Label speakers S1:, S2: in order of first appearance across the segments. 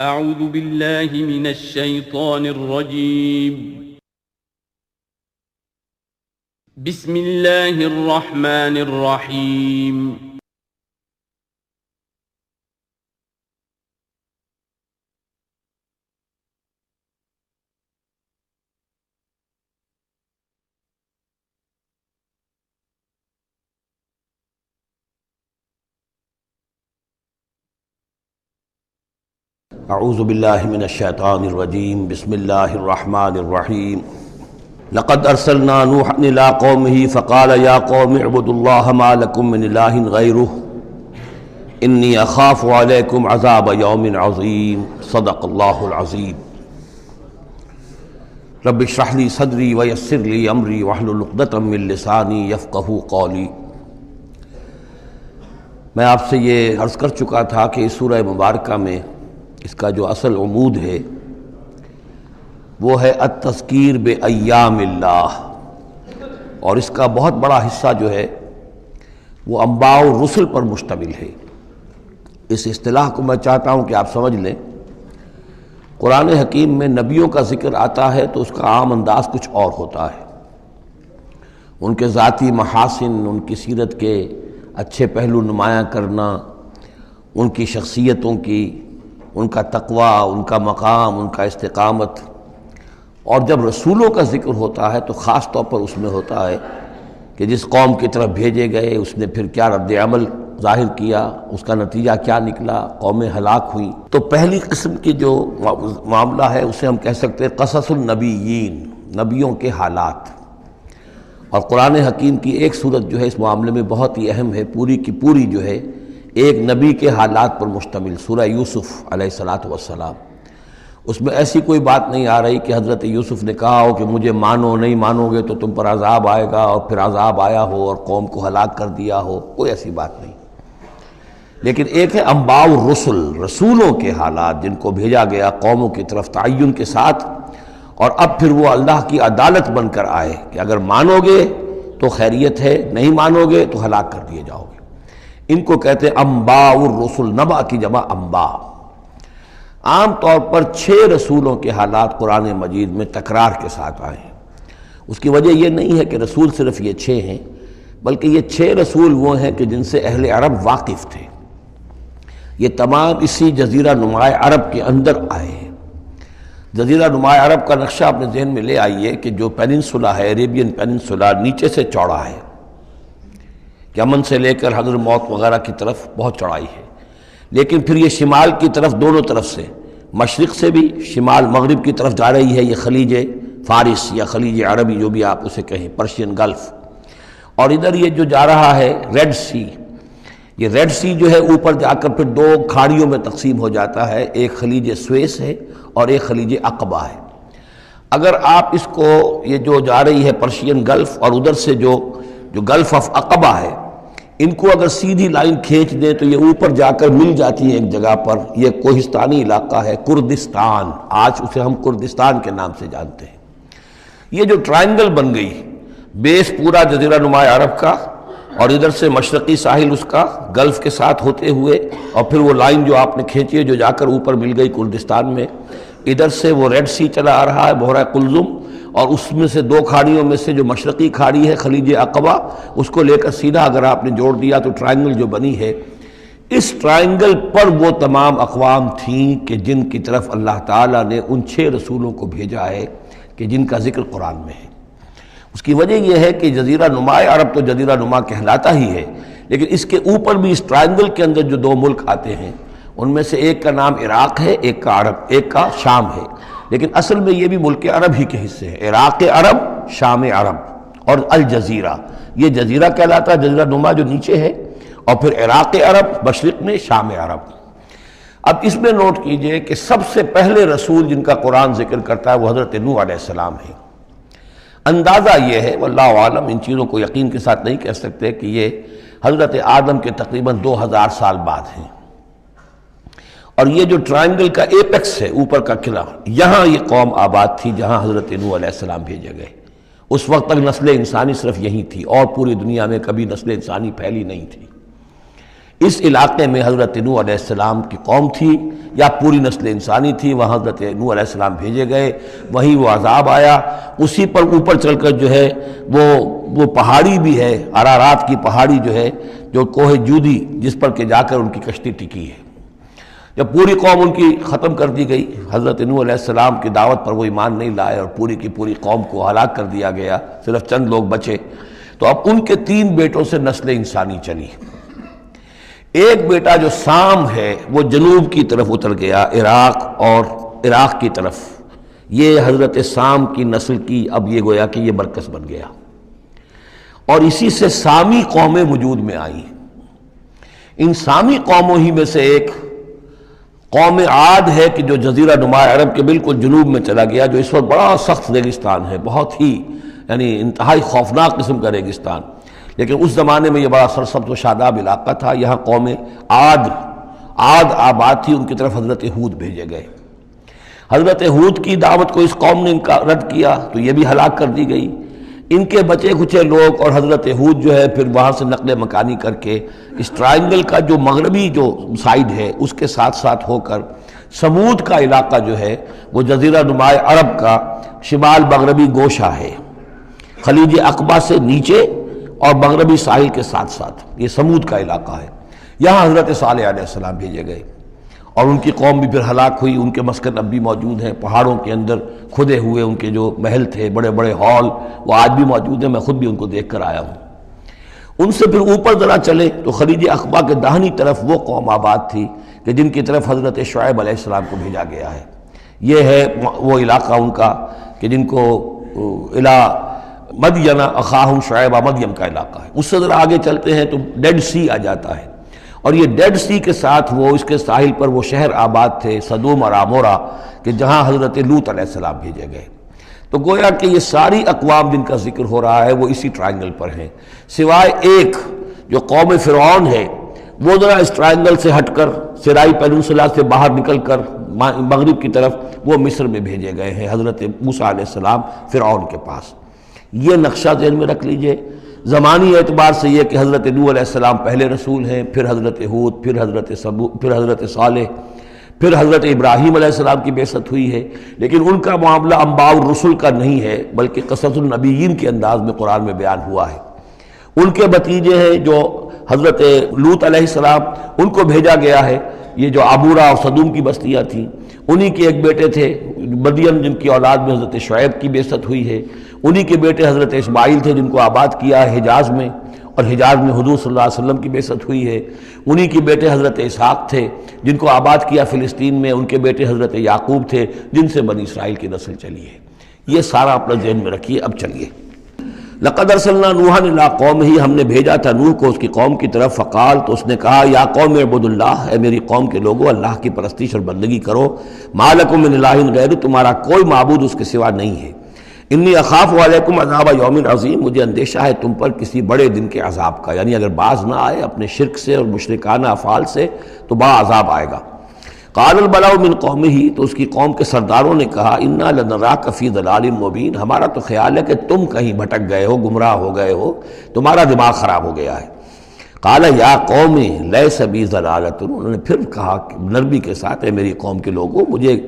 S1: اعوذ باللہ من الشیطان الرجیم بسم اللہ الرحمن الرحیم
S2: اعوذ باللہ من الشیطان الرجیم بسم اللہ الرحمن الرحیم لقد ارسلنا نوحا الى قومه فقال یا قوم اعبدوا اللہ ما لکم من الہ غیرہ انی اخاف علیکم عذاب یوم عظیم صدق اللہ العظیم رب اشرح لی صدری ویسر لی امری واحلل عقدۃ من لسانی یفقہوا قولی۔ میں آپ سے یہ عرض کر چکا تھا کہ اس سورہ مبارکہ میں اس کا جو اصل عمود ہے وہ ہے التذکیر بایام اللہ، اور اس کا بہت بڑا حصہ جو ہے وہ انباء الرسل پر مشتمل ہے۔ اس اصطلاح کو میں چاہتا ہوں کہ آپ سمجھ لیں۔ قرآن حکیم میں نبیوں کا ذکر آتا ہے تو اس کا عام انداز کچھ اور ہوتا ہے، ان کے ذاتی محاسن، ان کی سیرت کے اچھے پہلو نمایاں کرنا، ان کی شخصیتوں کی، ان کا تقوی، ان کا مقام، ان کا استقامت۔ اور جب رسولوں کا ذکر ہوتا ہے تو خاص طور پر اس میں ہوتا ہے کہ جس قوم کی طرف بھیجے گئے اس نے پھر کیا رد عمل ظاہر کیا، اس کا نتیجہ کیا نکلا، قومیں ہلاک ہوئیں۔ تو پہلی قسم کی جو معاملہ ہے اسے ہم کہہ سکتے ہیں قصص النبیین، نبیوں کے حالات۔ اور قرآن حکیم کی ایک صورت جو ہے اس معاملے میں بہت ہی اہم ہے، پوری کی پوری جو ہے ایک نبی کے حالات پر مشتمل، سورہ یوسف علیہ السلام۔ اس میں ایسی کوئی بات نہیں آ رہی کہ حضرت یوسف نے کہا ہو کہ مجھے مانو، نہیں مانو گے تو تم پر عذاب آئے گا، اور پھر عذاب آیا ہو اور قوم کو ہلاک کر دیا ہو، کوئی ایسی بات نہیں۔ لیکن ایک ہے انباء الرسل، رسولوں کے حالات جن کو بھیجا گیا قوموں کی طرف تعین کے ساتھ، اور اب پھر وہ اللہ کی عدالت بن کر آئے کہ اگر مانو گے تو خیریت ہے، نہیں مانو گے تو ہلاک کر دیے جاؤ گے۔ ان کو کہتے ہیں انباء الرسل، نبأ کی جمع انباء۔ عام طور پر 6 رسولوں کے حالات قرآن مجید میں تکرار کے ساتھ آئے ہیں۔ اس کی وجہ یہ نہیں ہے کہ رسول صرف یہ 6 ہیں، بلکہ یہ 6 رسول وہ ہیں کہ جن سے اہل عرب واقف تھے۔ یہ تمام اسی جزیرہ نماء عرب کے اندر آئے ہیں۔ جزیرہ نماء عرب کا نقشہ اپنے ذہن میں لے آئیے کہ جو پیننسولا ہے، عربین پیننسولا، نیچے سے چوڑا ہے، یمن سے لے کر حضر موت وغیرہ کی طرف بہت چڑھائی ہے، لیکن پھر یہ شمال کی طرف دونوں طرف سے، مشرق سے بھی شمال مغرب کی طرف جا رہی ہے یہ خلیج فارس یا خلیج عربی جو بھی آپ اسے کہیں، پرشین گلف۔ اور ادھر یہ جو جا رہا ہے ریڈ سی، یہ ریڈ سی جو ہے اوپر جا کر پھر 2 کھاڑیوں میں تقسیم ہو جاتا ہے، ایک خلیج سویس ہے اور ایک خلیج عقبہ ہے۔ اگر آپ اس کو یہ جو جا رہی ہے پرشین گلف اور ادھر سے جو گلف آف عقبہ ہے، ان کو اگر سیدھی لائن کھینچ دیں تو یہ اوپر جا کر مل جاتی ہے ایک جگہ پر۔ یہ کوہستانی علاقہ ہے، کردستان، آج اسے ہم کردستان کے نام سے جانتے ہیں۔ یہ جو ٹرائنگل بن گئی، بیس پورا جزیرہ نماء عرب کا، اور ادھر سے مشرقی ساحل اس کا گلف کے ساتھ ہوتے ہوئے، اور پھر وہ لائن جو آپ نے کھینچی ہے جو جا کر اوپر مل گئی کردستان میں، ادھر سے وہ ریڈ سی چلا آ رہا ہے، بحیرہ قلزم، اور اس میں سے 2 کھاڑیوں میں سے جو مشرقی کھاڑی ہے خلیج عقبہ، اس کو لے کر سیدھا اگر آپ نے جوڑ دیا تو ٹرائنگل جو بنی ہے، اس ٹرائنگل پر وہ تمام اقوام تھیں کہ جن کی طرف اللہ تعالیٰ نے ان 6 رسولوں کو بھیجا ہے کہ جن کا ذکر قرآن میں ہے۔ اس کی وجہ یہ ہے کہ جزیرہ نماء عرب تو جزیرہ نما کہلاتا ہی ہے، لیکن اس کے اوپر بھی اس ٹرائنگل کے اندر جو 2 ملک آتے ہیں، ان میں سے ایک کا نام عراق ہے، ایک کا عرب، ایک کا شام ہے، لیکن اصل میں یہ بھی ملک عرب ہی کے حصے ہیں، عراق عرب، شام عرب اور الجزیرہ، یہ جزیرہ کہلاتا ہے، جزیرہ نما جو نیچے ہے، اور پھر عراق عرب مشرق میں، شام عرب۔ اب اس میں نوٹ کیجئے کہ سب سے پہلے رسول جن کا قرآن ذکر کرتا ہے وہ حضرت نوح علیہ السلام ہے۔ اندازہ یہ ہے، واللہ عالم، ان چیزوں کو یقین کے ساتھ نہیں کہہ سکتے، کہ یہ حضرت آدم کے تقریباً 2000 سال بعد ہیں۔ اور یہ جو ٹرائنگل کا ایپیکس ہے، اوپر کا قلعہ، یہاں یہ قوم آباد تھی جہاں حضرت نوح علیہ السلام بھیجے گئے۔ اس وقت تک نسل انسانی صرف یہی تھی، اور پوری دنیا میں کبھی نسل انسانی پھیلی نہیں تھی۔ اس علاقے میں حضرت نوح علیہ السلام کی قوم تھی یا پوری نسل انسانی تھی، وہاں حضرت نوح علیہ السلام بھیجے گئے، وہیں وہ عذاب آیا۔ اسی پر اوپر چل کر جو ہے وہ پہاڑی بھی ہے، ارارات کی پہاڑی جو ہے، جو کوہ جودی، جس پر کہ جا کر ان کی کشتی ٹکی ہے۔ جب پوری قوم ان کی ختم کر دی گئی، حضرت نوح علیہ السلام کی دعوت پر وہ ایمان نہیں لائے اور پوری کی پوری قوم کو ہلاک کر دیا گیا، صرف چند لوگ بچے، تو اب ان کے 3 بیٹوں سے نسل انسانی چلی۔ ایک بیٹا جو سام ہے وہ جنوب کی طرف اتر گیا، عراق کی طرف، یہ حضرت سام کی نسل کی اب یہ گویا کہ یہ مرکز بن گیا، اور اسی سے سامی قومیں وجود میں آئیں۔ ان سامی قوموں ہی میں سے ایک قوم عاد ہے کہ جو جزیرہ نما عرب کے بالکل جنوب میں چلا گیا، جو اس وقت بڑا سخت ریگستان ہے، بہت ہی یعنی انتہائی خوفناک قسم کا ریگستان، لیکن اس زمانے میں یہ بڑا سرسبز و شاداب علاقہ تھا۔ یہاں قوم عاد آباد تھی، ان کی طرف حضرت ہود بھیجے گئے۔ حضرت ہود کی دعوت کو اس قوم نے رد کیا تو یہ بھی ہلاک کر دی گئی۔ ان کے بچے کچے لوگ اور حضرت ہود جو ہے پھر وہاں سے نقل مکانی کر کے اس ٹرائنگل کا جو مغربی جو سائیڈ ہے اس کے ساتھ ساتھ ہو کر سمود کا علاقہ جو ہے وہ جزیرہ نما عرب کا شمال مغربی گوشہ ہے، خلیج عقبہ سے نیچے اور مغربی ساحل کے ساتھ ساتھ یہ سمود کا علاقہ ہے۔ یہاں حضرت صالح علیہ السلام بھیجے گئے اور ان کی قوم بھی پھر ہلاک ہوئی۔ ان کے مسکن اب بھی موجود ہیں، پہاڑوں کے اندر کھدے ہوئے ان کے جو محل تھے، بڑے بڑے ہال، وہ آج بھی موجود ہیں، میں خود بھی ان کو دیکھ کر آیا ہوں۔ ان سے پھر اوپر ذرا چلے تو خلیج عقبہ کے داہنی طرف وہ قوم آباد تھی کہ جن کی طرف حضرت شعیب علیہ السلام کو بھیجا گیا ہے۔ یہ ہے وہ علاقہ ان کا کہ جن کو مدین اخاہم شعیب، مدین کا علاقہ ہے۔ اس سے ذرا آگے چلتے ہیں تو ڈیڈ سی آ جاتا ہے، اور یہ ڈیڈ سی کے ساتھ وہ اس کے ساحل پر وہ شہر آباد تھے سدوم اور عمورہ کہ جہاں حضرت لوط علیہ السلام بھیجے گئے۔ تو گویا کہ یہ ساری اقوام جن کا ذکر ہو رہا ہے وہ اسی ٹرائنگل پر ہیں، سوائے ایک جو قوم فرعون ہے، وہ ذرا اس ٹرائنگل سے ہٹ کر سرائی پیننسولا سے باہر نکل کر مغرب کی طرف وہ مصر میں بھیجے گئے ہیں حضرت موسیٰ علیہ السلام فرعون کے پاس۔ یہ نقشہ ذہن میں رکھ لیجئے۔ زمانی اعتبار سے یہ کہ حضرت نوح علیہ السلام پہلے رسول ہیں، پھر حضرت ہود، پھر حضرت صالح، پھر حضرت ابراہیم علیہ السلام کی بعثت ہوئی ہے، لیکن ان کا معاملہ انباء الرسل کا نہیں ہے بلکہ قصص النبیین کے انداز میں قرآن میں بیان ہوا ہے۔ ان کے بھتیجے ہیں جو حضرت لوط علیہ السلام، ان کو بھیجا گیا ہے۔ یہ جو عمورہ اور صدوم کی بستیاں تھیں، انہی کے ایک بیٹے تھے مدین جن کی اولاد میں حضرت شعیب کی بعثت ہوئی ہے، انہی کے بیٹے حضرت اسماعیل تھے جن کو آباد کیا ہے حجاز میں، اور حجاز میں حضور صلی اللہ علیہ وسلم کی بعثت ہوئی ہے۔ انہی کے بیٹے حضرت اسحاق تھے جن کو آباد کیا فلسطین میں، ان کے بیٹے حضرت یعقوب تھے جن سے بنی اسرائیل کی نسل چلی ہے۔ یہ سارا اپنا ذہن میں رکھیے۔ اب چلیے، لقد ارسلنا نوحا الی قومہ، ہم نے بھیجا تھا نوح کو اس کی قوم کی طرف، فقال، تو اس نے کہا، یا قوم اعبدوا اللہ، اے میری قوم کے لوگو اللہ کی پرستش اور بندگی کرو، ما لکم من الہ غیرہ، تمہارا کوئی معبود اس کے سوا نہیں ہے، انی اخاف علیکم عذاب یوم عظیم، مجھے اندیشہ ہے تم پر کسی بڑے دن کے عذاب کا، یعنی اگر باز نہ آئے اپنے شرک سے اور مشرکانہ افعال سے تو بڑا عذاب آئے گا۔ قال الملأ من قومہ، تو اس کی قوم کے سرداروں نے کہا، انا لنراک فی ضلال مبین، ہمارا تو خیال ہے کہ تم کہیں بھٹک گئے ہو، گمراہ ہو گئے ہو، تمہارا دماغ خراب ہو گیا ہے۔ قال یا قوم لیس بی ضلالۃ، انہوں نے پھر کہا نرمی کے ساتھ، اے میری قوم کے لوگوں،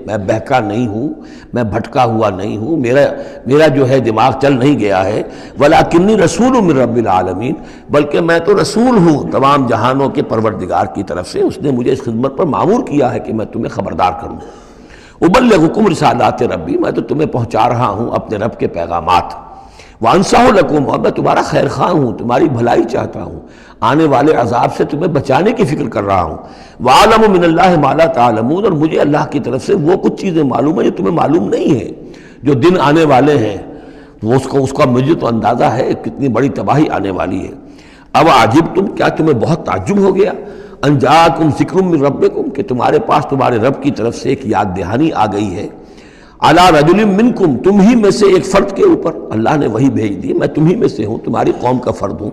S2: میں بہکا نہیں ہوں، میں بھٹکا ہوا نہیں ہوں، میرا جو ہے دماغ چل نہیں گیا ہے، ولکنی رسول من رب العالمین، بلکہ میں تو رسول ہوں تمام جہانوں کے پروردگار کی طرف سے، اس نے مجھے اس خدمت پر مامور کیا ہے کہ میں تمہیں خبردار کروں۔ ابلغکم رسالات ربی، میں تو تمہیں پہنچا رہا ہوں اپنے رب کے پیغامات، وانصح لکم، اور میں تمہارا خیر خواہ ہوں، تمہاری بھلائی چاہتا ہوں، آنے والے عذاب سے تمہیں بچانے کی فکر کر رہا ہوں۔ وَعَلَمُ مِنَ اللَّهِ مَا لَا تَعْلَمُونَ، اور مجھے اللہ کی طرف سے وہ کچھ چیزیں معلوم ہیں جو تمہیں معلوم نہیں ہیں، جو دن آنے والے ہیں وہ اس کا مجھے تو اندازہ ہے کتنی بڑی تباہی آنے والی ہے۔ اب عجبتم، کیا تمہیں بہت تعجب ہو گیا، ان جاءکم ذکر من ربکم، کہ تمہارے پاس تمہارے رب کی طرف سے ایک یاد دہانی آ گئی ہے، علی رجل منکم، تم ہی میں سے ایک فرد کے اوپر اللہ نے وہی بھیج دی، میں تم ہی میں سے ہوں، تمہاری قوم کا فرد ہوں،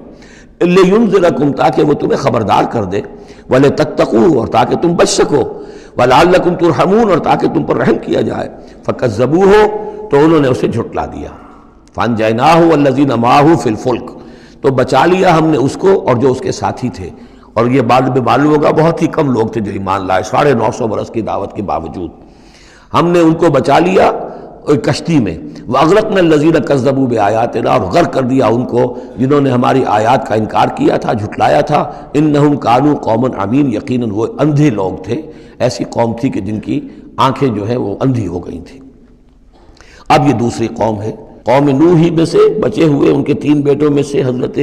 S2: لینذرکم، تاکہ وہ تمہیں خبردار کر دے، ولتتقوا، اور تاکہ تم بچ سکو، ولعلکم ترحمون، اور تاکہ تم پر رحم کیا جائے، فکذبوہ، تو انہوں نے اسے جھٹلا دیا، فانجیناہ والذین معہ فی الفلک، تو بچا لیا ہم نے اس کو اور جو اس کے ساتھی تھے، اور یہ بعد میں معلوم ہوگا بہت ہی کم لوگ تھے جو ایمان لائے 950 برس کی دعوت کے باوجود۔ ہم نے ان کو بچا لیا ایک کشتی میں، وَأَغْرَقْنَا الَّذِينَ كَذَّبُوا بِآيَاتِنَا، اور غرق کر دیا ان کو جنہوں نے ہماری آیات کا انکار کیا تھا، جھٹلایا تھا۔ إِنَّهُمْ كَانُوا قَوْمًا عَمِينَ، یقیناً وہ اندھے لوگ تھے، ایسی قوم تھی کہ جن کی آنکھیں جو ہیں وہ اندھی ہو گئی تھیں۔ اب یہ دوسری قوم ہے، قوم نوح ہی میں سے بچے ہوئے ان کے 3 بیٹوں میں سے حضرت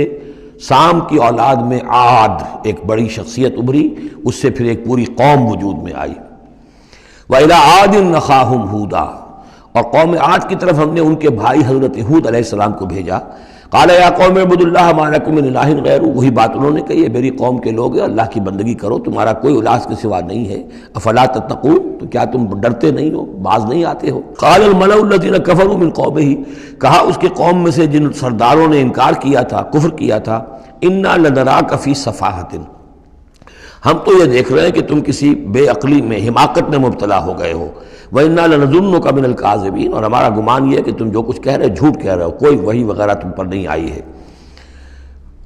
S2: سام کی اولاد میں عاد ایک بڑی شخصیت ابھری، اس سے پھر ایک پوری قوم وجود میں آئی۔ وَإِلَىٰ عَادٍ أَخَاهُمْ هُودًا، اور قوم عاد کی طرف ہم نے ان کے بھائی حضرت ہود علیہ السلام کو بھیجا۔ قال یا قوم اعبدوا اللہ ما لکم من الہ غیرہ، وہی بات انہوں نے کہی ہے، میری قوم کے لوگ اللہ کی بندگی کرو، تمہارا کوئی الہ کے سوا نہیں ہے۔ افلا تتقون، تو کیا تم ڈرتے نہیں ہو، باز نہیں آتے ہو؟ قال الملأ الذین کفروا من قومہ، کہا اس کے قوم میں سے جن سرداروں نے انکار کیا تھا، کفر کیا تھا، انا لنراک فی صفاہۃ، ہم تو یہ دیکھ رہے ہیں کہ تم کسی بے عقلی میں، حماقت میں مبتلا ہو گئے ہو۔ وَإِنَّا لَنَظُنُّكَ مِنَ الْكَاذِبِينَ، اور ہمارا گمان یہ ہے کہ تم جو کچھ کہہ رہے ہو جھوٹ کہہ رہے ہو، کوئی وحی وغیرہ تم پر نہیں آئی ہے۔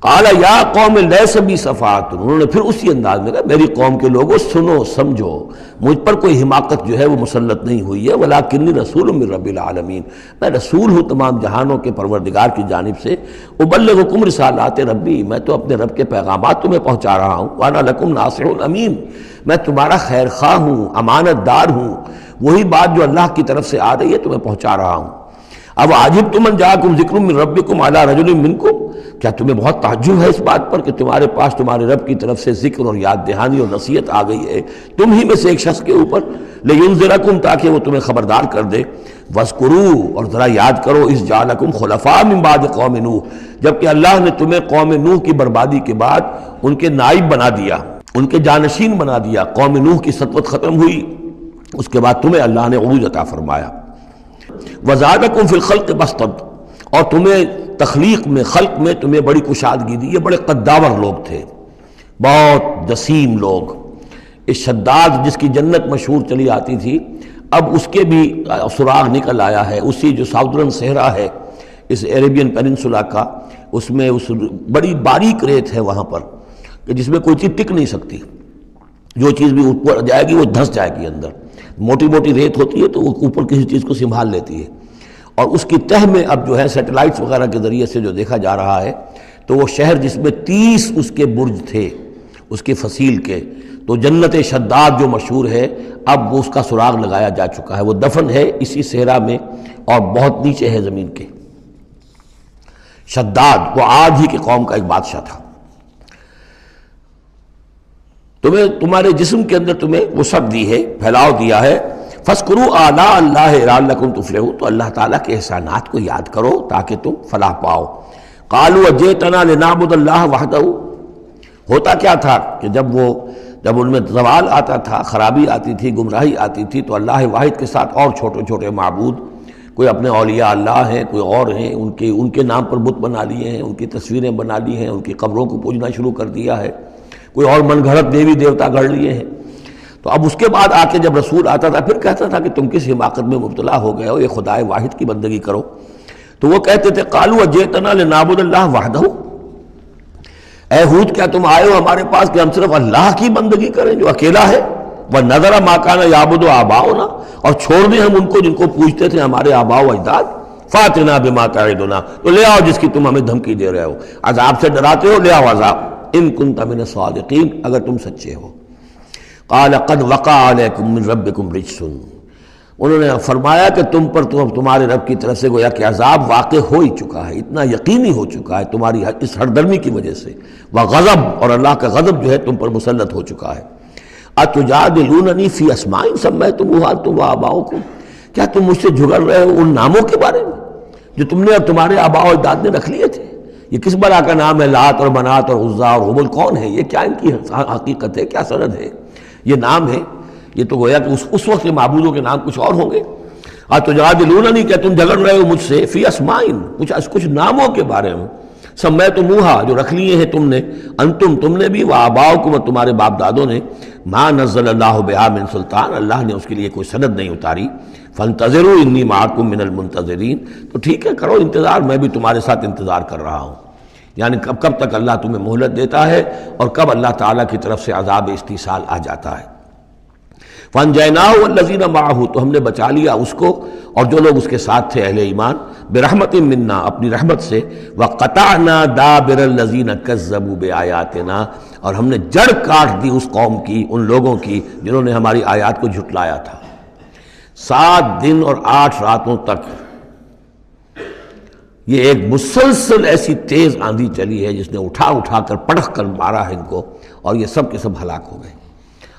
S2: قال یا قوم لیس بی صفاۃ، انہوں نے پھر اسی انداز میں کہا میری قوم کے لوگوں سنو سمجھو، مجھ پر کوئی حماقت جو ہے وہ مسلط نہیں ہوئی ہے، وَلَٰكِنِّي رَسُولٌ مِّن رَّبِّ الْعَالَمِينَ، میں رسول ہوں تمام جہانوں کے پروردگار کی جانب سے۔ أُبَلِّغُكُمْ رِسَالَاتِ رَبِّی، میں تو اپنے رب کے پیغامات تمہیں پہنچا رہا ہوں۔ وَأَنَا لَكُمْ نَاصِحٌ أَمِینٌ، میں تمہارا خیر خواہ ہوں، امانت دار ہوں، وہی بات جو اللہ کی طرف سے آ رہی ہے تمہیں پہنچا رہا ہوں۔ اب عجبتم ان جاءکم ذکر من ربکم علی رجل منکم، کیا تمہیں بہت تعجب ہے اس بات پر کہ تمہارے پاس تمہارے رب کی طرف سے ذکر اور یاد دہانی اور نصیحت آ گئی ہے تم ہی میں سے ایک شخص کے اوپر، لینذرکم، تاکہ وہ تمہیں خبردار کر دے، واذکروا، اور ذرا یاد کرو، اذ جعلکم خلفاء من بعد قوم نوح، جبکہ اللہ نے تمہیں قوم نوح کی بربادی کے بعد ان کے نائب بنا دیا، ان کے جانشین بنا دیا۔ قوم نوح کی سطوت ختم ہوئی، اس کے بعد تمہیں اللہ نے عروج عطا فرمایا۔ وزادکم فی الخلق بسطۃ، اور تمہیں تخلیق میں، خلق میں تمہیں بڑی کشادگی دی۔ یہ بڑے قداور لوگ تھے، بہت جسیم لوگ۔ اس شداد جس کی جنت مشہور چلی آتی تھی، اب اس کے بھی سراغ نکل آیا ہے۔ اسی جو ساؤدرن صحرا ہے اس عربین پیننسولا کا، اس میں اس بڑی باریک ریت ہے وہاں پر کہ جس میں کوئی چیز ٹک نہیں سکتی، جو چیز بھی اوپر جائے گی وہ دھنس جائے گی اندر۔ موٹی موٹی ریت ہوتی ہے تو وہ اوپر کسی چیز کو سنبھال لیتی ہے، اور اس کی تہ میں اب جو ہے سیٹلائٹس وغیرہ کے ذریعے سے جو دیکھا جا رہا ہے، تو وہ شہر جس میں 30 اس کے برج تھے اس کے فصیل کے، تو جنت شداد جو مشہور ہے اب وہ اس کا سراغ لگایا جا چکا ہے، وہ دفن ہے اسی صحرا میں اور بہت نیچے ہے زمین کے۔ شداد وہ عاد ہی کی قوم کا ایک بادشاہ تھا۔ تمہیں تمہارے جسم کے اندر تمہیں وسعت دی ہے، پھیلاؤ دیا ہے۔ فاذکروا آلاء اللہ لعلکم تفلحون، تو اللہ تعالیٰ کے احسانات کو یاد کرو تاکہ تم فلاح پاؤ۔ قالوا اجئتنا لنعبد اللہ وحدہ، ہوتا کیا تھا کہ جب ان میں زوال آتا تھا، خرابی آتی تھی، گمراہی آتی تھی، تو اللہ واحد کے ساتھ اور چھوٹے چھوٹے معبود، کوئی اپنے اولیاء اللہ ہیں، کوئی اور ہیں، ان کے نام پر بت بنا لیے ہیں، ان کی تصویریں بنا لی ہیں، ان کی قبروں کو پوجنا شروع کر دیا ہے، کوئی اور من گھڑت دیوی دیوتا گھڑ لیے ہیں۔ تو اب اس کے بعد آ کے جب رسول آتا تھا پھر کہتا تھا کہ تم کس حماقت میں مبتلا ہو گئے ہو، یہ خدائے واحد کی بندگی کرو۔ تو وہ کہتے تھے قالوا اجئتنا لنعبد اللہ وحدہ، اے ہود کیا تم آئے ہو ہمارے پاس کہ ہم صرف اللہ کی بندگی کریں جو اکیلا ہے، وَنَذَرَ مَا كَانَ يَعْبُدُ آبَاؤُنَا، اور چھوڑ دیں ہم ان کو جن کو پوجتے تھے ہمارے آباء و اجداد۔ فَأْتِنَا بِمَا تَعِدُنَا، تو لے آؤ جس کی تم ہمیں دھمکی دے رہے ہو، عذاب سے ڈراتے ہو، لے آؤ عذاب، ان كنت من الصادقین، اگر تم سچے ہو۔ قال قد وقع علیکم من ربکم رجس، انہوں نے فرمایا کہ تم پر تمہارے رب کی طرف سے گویا کہ عذاب واقع ہو ہی چکا ہے، اتنا یقینی ہو چکا ہے تمہاری اس ہردرمی کی وجہ سے، وغضب، اور اللہ کا غضب جو ہے تم پر مسلط ہو چکا ہے۔ اتجادلوننی فی اسماء سمیتموها انتم وآباؤکم، کیا تم مجھ سے جھگڑ رہے ہو ان ناموں کے بارے میں جو تم نے اور تمہارے آباء و اجداد نے رکھ لیے تھے؟ یہ کس بلا کا نام ہے؟ لات اور منات اور عزا اور ہبل کون ہے یہ؟ کیا ان کی حقیقت ہے؟ کیا سند ہے؟ یہ نام ہے، یہ تو گویا کہ اس وقت کے معبودوں کے نام کچھ اور ہوں گے۔ اتجادلوننی، کیا تم جھگڑ رہے ہو مجھ سے فی اسماء، کچھ ناموں کے بارے میں، سمیتموها، جو رکھ لیے ہیں تم نے، انتم، تم نے بھی، وآباؤکم، اور تمہارے باپ دادوں نے، ما نزل اللہ بہا من سلطان، اللہ نے اس کے لیے کوئی سند نہیں اتاری۔ فانتظروا انی معکم من المنتظرین، تو ٹھیک ہے کرو انتظار، میں بھی تمہارے ساتھ انتظار کر رہا ہوں۔ یعنی کب تک اللہ تمہیں مہلت دیتا ہے اور کب اللہ تعالیٰ کی طرف سے عذاب استیصال آ جاتا ہے۔ فَأَنْجَيْنَاهُ وَالَّذِينَ مَعَهُ، تو ہم نے بچا لیا اس کو اور جو لوگ اس کے ساتھ تھے اہل ایمان، بِرَحْمَةٍ مِنَّا، اپنی رحمت سے، وَقَطَعْنَا دَابِرَ الَّذِينَ كَذَّبُوا بِآيَاتِنَا، اور ہم نے جڑ کاٹ دی اس قوم کی، ان لوگوں کی جنہوں نے ہماری آیات کو جھٹلایا تھا۔ 7 دن اور 8 راتوں تک یہ ایک مسلسل ایسی تیز آندھی چلی ہے جس نے اٹھا کر پٹخ کر مارا ہے ان کو، اور یہ سب کے سب ہلاک ہو گئے۔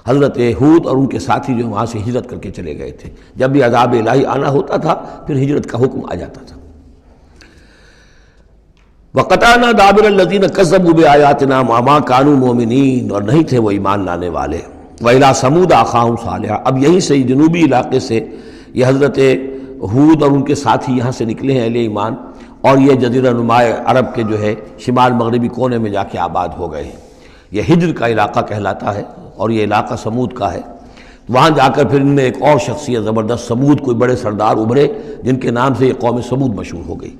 S2: حضرت ہود اور ان کے ساتھی جو وہاں سے ہجرت کر کے چلے گئے تھے، جب بھی عذاب الہی آنا ہوتا تھا پھر ہجرت کا حکم آ جاتا تھا۔ وَقَطَعْنَا دَابِرَ الَّذِينَ كَذَّبُوا بِآيَاتِنَا وَمَا كَانُوا مُؤْمِنِينَ، اور نہیں تھے وہ ایمان لانے والے۔ وَإِلَىٰ ثَمُودَ أَخَاهُمْ صَالِحًا، اب یہیں سے جنوبی علاقے سے یہ حضرت ہود اور ان کے ساتھی یہاں سے نکلے ہیں اہل ایمان، اور یہ جزیرہ نما عرب کے جو ہے شمال مغربی کونے میں جا کے آباد ہو گئے ہیں۔ یہ ہجر کا علاقہ کہلاتا ہے اور یہ علاقہ سمود کا ہے۔ وہاں جا کر پھر ان میں ایک اور شخصیت زبردست، سمود کوئی بڑے سردار ابھرے جن کے نام سے یہ قوم سمود مشہور ہو گئی۔